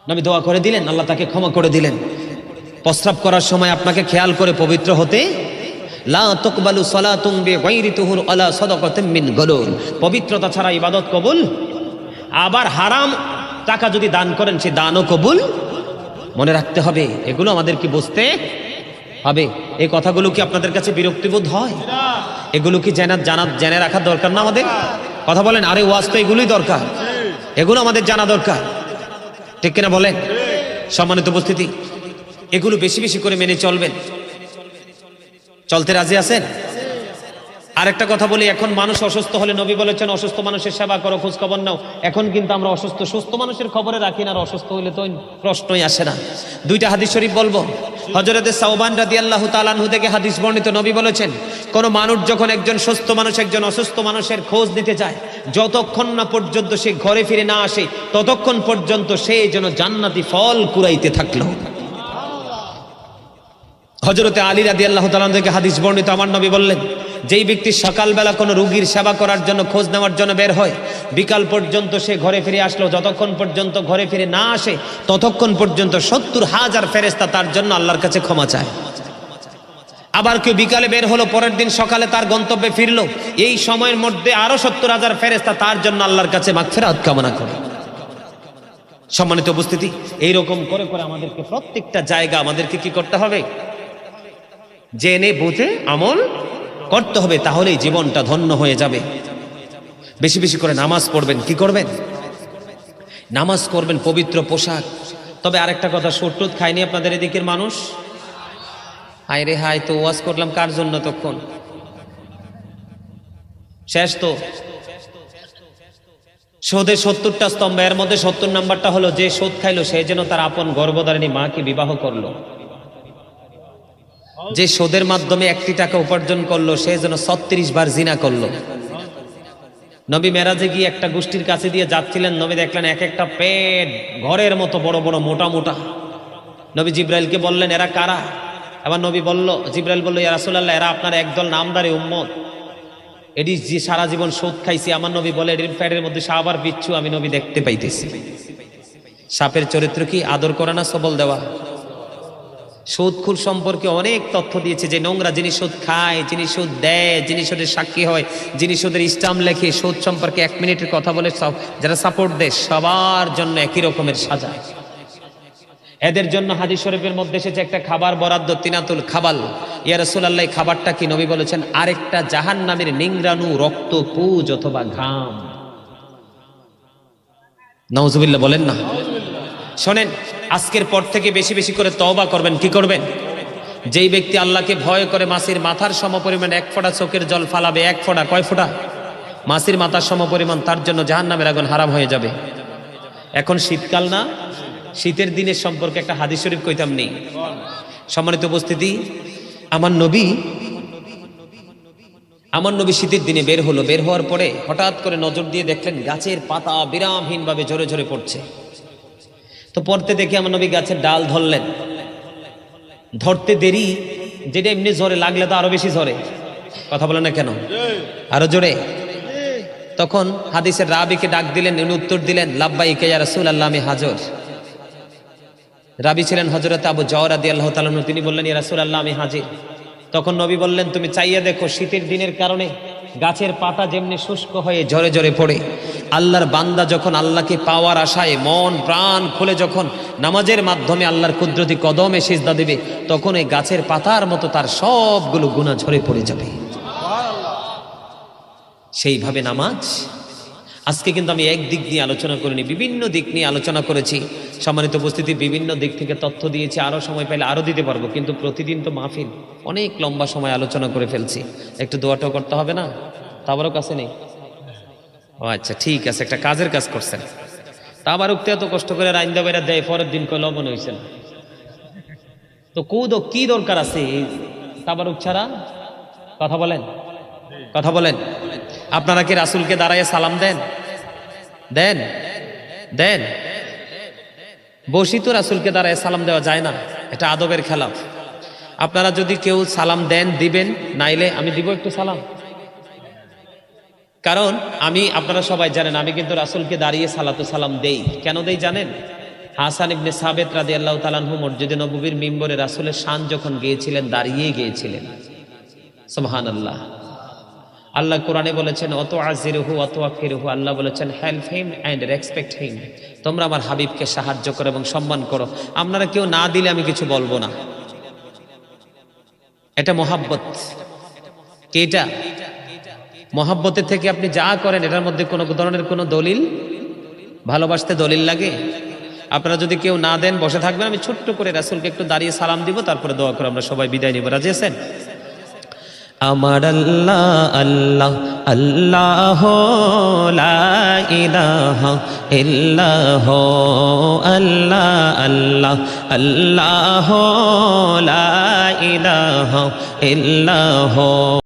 নবী দোয়া করে দিলেন, আল্লাহ তাকে ক্ষমা করে দিলেন। প্রস্রাব করার সময় আপনাকে খেয়াল করে পবিত্র হতে, লা তুকবালু সালাতুন বিগাইরি তুহুর আলা সাদাকাতিন মিন গুলুল, পবিত্রতা ছাড়া ইবাদত কবুল। আবার হারাম টাকা যদি দান করেন সে দানও কবুল। মনে রাখতে হবে, এগুলো আমাদেরকে বুঝতে হবে। এই কথাগুলো কি আপনাদের কাছে বিরক্তিবোধ হয়? এগুলো কি জেনে রাখার দরকার না আমাদের? কথা বলেন। আরে ওয়াজ তো এগুলোই দরকার, এগুলো আমাদের জানা দরকার, ঠিক কিনা বলেন? সম্মানিত উপস্থিতি, এগুলো বেশি বেশি করে মেনে চলবেন। চলতে রাজি আছেন? আরেকটা কথা বলি, এখন মানুষ অসুস্থ হলে নবী বলেছেন অসুস্থ মানুষের সেবা করো, খোঁজ খবর নাও। এখন কিন্তু আমরা অসুস্থ, সুস্থ মানুষের খবরে রাখি না, আর অসুস্থ হইলে তো প্রশ্নই আসে না। দুইটা হাদিস শরীফ বলবো। হযরতে সাওবান রাদিয়াল্লাহু তাআলা আনহু থেকে হাদিস বর্ণিত, নবী বলেছেন কোন মানুষ যখন একজন সুস্থ মানুষ একজন অসুস্থ মানুষের খোঁজ নিতে যায়, যতক্ষণ না পর্যন্ত সে ঘরে ফিরে না আসে, ততক্ষণ পর্যন্ত সে যেন জান্নাতি ফল কুড়াইতে থাকলো। হযরতে আলী রাদিয়াল্লাহু তাআলা থেকে হাদিস বর্ণিত, আমার নবী বললেন যেই ব্যক্তি সকালবেলা কোনো রোগীর সেবা করার জন্য, খোঁজ নেওয়ার জন্য বের হয়, বিকাল পর্যন্ত সে ঘরে ফিরে আসলো, যতক্ষণ পর্যন্ত ঘরে ফিরে না আসে ততক্ষণ পর্যন্ত 70,000 ফেরেশতা তার জন্য আল্লাহর কাছে ক্ষমা চায়। আবার কেউ বিকালে বের হলো, পরের দিন সকালে তার গন্তব্যে ফিরলো, এই সময়ের মধ্যে আরো 70,000 ফেরেশতা তার জন্য আল্লাহর কাছে মাগফিরাত কামনা করে। সম্মানিত উপস্থিতি, এইরকম করে করে আমাদেরকে প্রত্যেকটা জায়গা আমাদেরকে কি করতে হবে? জেনে বুঝে আমল করতে হবে, তাহলেই জীবনটা ধন্য হয়ে যাবে। বেশি বেশি করে নামাজ পড়বেন। কি করবেন? নামাজ করবেন, পবিত্র পোশাক। তবে আরেকটা কথা, সুটটুত খায়নি আপনাদের এদিকের মানুষ? হায় রে হায়, তো ওয়াজ করলাম কার জন্য? তখন শেষ তো। সুদের 70টা স্তম্ভ, এর মধ্যে 70 নাম্বারটা হলো যে সুদ খাইলো সে যেন তার আপন গর্ভধারিণী মাকে বিবাহ করলো। যে সুদের মাধ্যমে 1 টাকা উপার্জন করলো সে যেন 36 বার জিনা করলো। নবী মেরাজে গিয়ে একটা গোষ্ঠীর কাছে দিয়ে যাচ্ছিলেন, নবী দেখলেন এক একটা পেট ঘরের মতো বড় বড় মোটা মোটা। নবী জিব্রাইলকে বললেন এরা কারা? আবার নবী বলল, জিব্রাইল বলল ইয়া রাসূলুল্লাহ, এরা আপনার একদল নামদারি উম্মত, এটি যে সারা জীবন সুদ খাইছে। আমার নবী বলে এটির পেটের মধ্যে সাপ আর বিচ্ছু আমি নবী দেখতে পাইতেছি। সাপের চরিত্র কি? আদর করা না সবল দেওয়া? সুদখোর সম্পর্কে অনেক তথ্য দিয়েছে, যে নোংরা যিনি সুদ খায়, যিনি সুদ দেয়, যিনি সুদের সাক্ষী হয়, যিনি সুদের স্টাম্প লেখে, সুদ সম্পর্কে 1 মিনিটের কথা বলে সব যারা সাপোর্ট দেয় সবার জন্য একই রকমের সাজা। এদের জন্য হাদিস শরীফের মধ্যে এসেছে একটা খাবার বরাদ্দ, তিনাতুল খাবাল। ইয়া রাসূলুল্লাহ, খাবারটা কি? নবী বলেছেন আরেকটা জাহান্নামের নিংরানু, রক্ত, পুজ অথবা ঘাম। নাউজুবিল্লাহ বলেন না। শোনেন, আজকের পর থেকে বেশি বেশি করে তওবা করবেন। কি করবেন? যেই ব্যক্তি আল্লাহকে ভয় করে মাছির মাথার সমপরিমাণ 1 ফোঁটা চোখের জল ফালাবে, 1 ফোঁটা, কয় ফোঁটা? মাছির মাথার সমপরিমাণ, তার জন্য জাহান্নামের আগুন হারাম হয়ে যাবে। এখন শীতকাল না, শীতের দিনের সম্পর্কে একটা হাদিস শরীফ কইতাম নেই। সম্মানিত উপস্থিতি, আমার নবী শীতের দিনে বের হলো। বের হওয়ার পরে হঠাৎ করে নজর দিয়ে দেখলেন গাছের পাতা বিরামহীন ভাবে ঝরে ঝরে পড়ছে। তো পড়তে দেখে আমার নবী গাছের ডাল ধরলেন। ধরতে দেরি, যেটা এমনি ঝরে লাগলে তো আরো বেশি ঝরে। কথা বলে না কেন? আরো জোরে। তখন হাদিসের রাবিকে ডাক দিলেন, উনি উত্তর দিলেন লাব্বাইকা ইয়া রাসূলুল্লাহ, আমি হাজর। রাবি ছিলেন হযরত আবু যর রাদিয়াল্লাহু তাআলা আনহু, তিনি বললেন ইয়া রাসূলুল্লাহ, আমি হাজির। তখন নবী বললেন তুমি চাইয়া দেখো, শীতের দিনের কারণে গাছের পাতা যেমনি শুষ্ক হয়ে ঝরে ঝরে পড়ে, আল্লাহর বান্দা যখন আল্লাহকে পাওয়ার আশায় মন প্রাণ খুলে যখন নামাজের মাধ্যমে আল্লাহর কুদরতি কদমে সিজদা দেবে, তখন এই গাছের পাতার মতো তার সবগুলো গুনাহ ঝরে পড়ে যাবে। সেইভাবে নামাজ। আজকে কিন্তু আমি এক দিক নিয়ে আলোচনা করিনি, বিভিন্ন দিক নিয়ে আলোচনা করেছি। সম্মানিত উপস্থিতি, বিভিন্ন দিক থেকে তথ্য দিয়েছি, আরো সময় পেলে আরো দিতে পারবো, কিন্তু প্রতিদিন তো মাহফিল, অনেক লম্বা সময় আলোচনা করে ফেলছি। একটু দোয়াটাও করতে হবে না? তাবারও কাছে নেই? ও আচ্ছা, ঠিক আছে, একটা কাজের কাজ করছেন। তাবার উঠতে এত কষ্ট করে রাইন্দা বেড়া দেয়, পরের দিন কয় লবণ হয়েছে না। তো কি দরকার আছে তাবারুক ছাড়া? কথা বলেন, কথা বলেন। আপনারা কি রাসূলকে দাঁড়াইয়া সালাম দেন? দেন দেন। বসিত রাসূলকে দাঁড়ায় সালাম দেওয়া যায় না, এটা আদবের খেলাফ। আপনারা যদি কেউ সালাম দেন দিবেন, নাইলে আমি দিব একটু সালাম। কারণ আপনারা সবাই জানেন আমি কিন্তু রাসূলকে দাঁড়িয়ে সালাতু সালাম দেই। কেন দেই জানেন? হাসান ইবনে সাবিত রাদিয়াল্লাহু তাআলা আনহু মসজিদে নববীর মিম্বরে রাসূলের শান যখন গিয়েছিলেন দাঁড়িয়ে গিয়েছিলেন। সুবহানাল্লাহ। আল্লাহ কোরআনে বলেছেন অত আজিরহু অত আকিরহু, আল্লাহ বলেছেন help him and respect him, তোমরা আমার হাবিবকে সাহায্য করো এবং সম্মান করো। আপনারা কেউ না দিলে আমি কিছু বলবো না, এটা মহাব্বত। এটা মহাব্বতের থেকে আপনি যা করেন এটার মধ্যে কোনো ধরনের কোনো দলিল, ভালোবাসতে দলিল লাগে? আপনারা যদি কেউ না দেন বসে থাকবেন, আমি ছোট্ট করে রাসূলকে একটু দাঁড়িয়ে সালাম দিব, তারপরে দোয়া করে আমরা সবাই বিদায় নিব। রাজি আছেন? আমার আল্লাহ আল্লাহ আল্লাহ লা ইলাহা ইল্লাহ, আল্লাহ আল্লাহ আল্লাহ লা ইলাহা ইল্লাহ।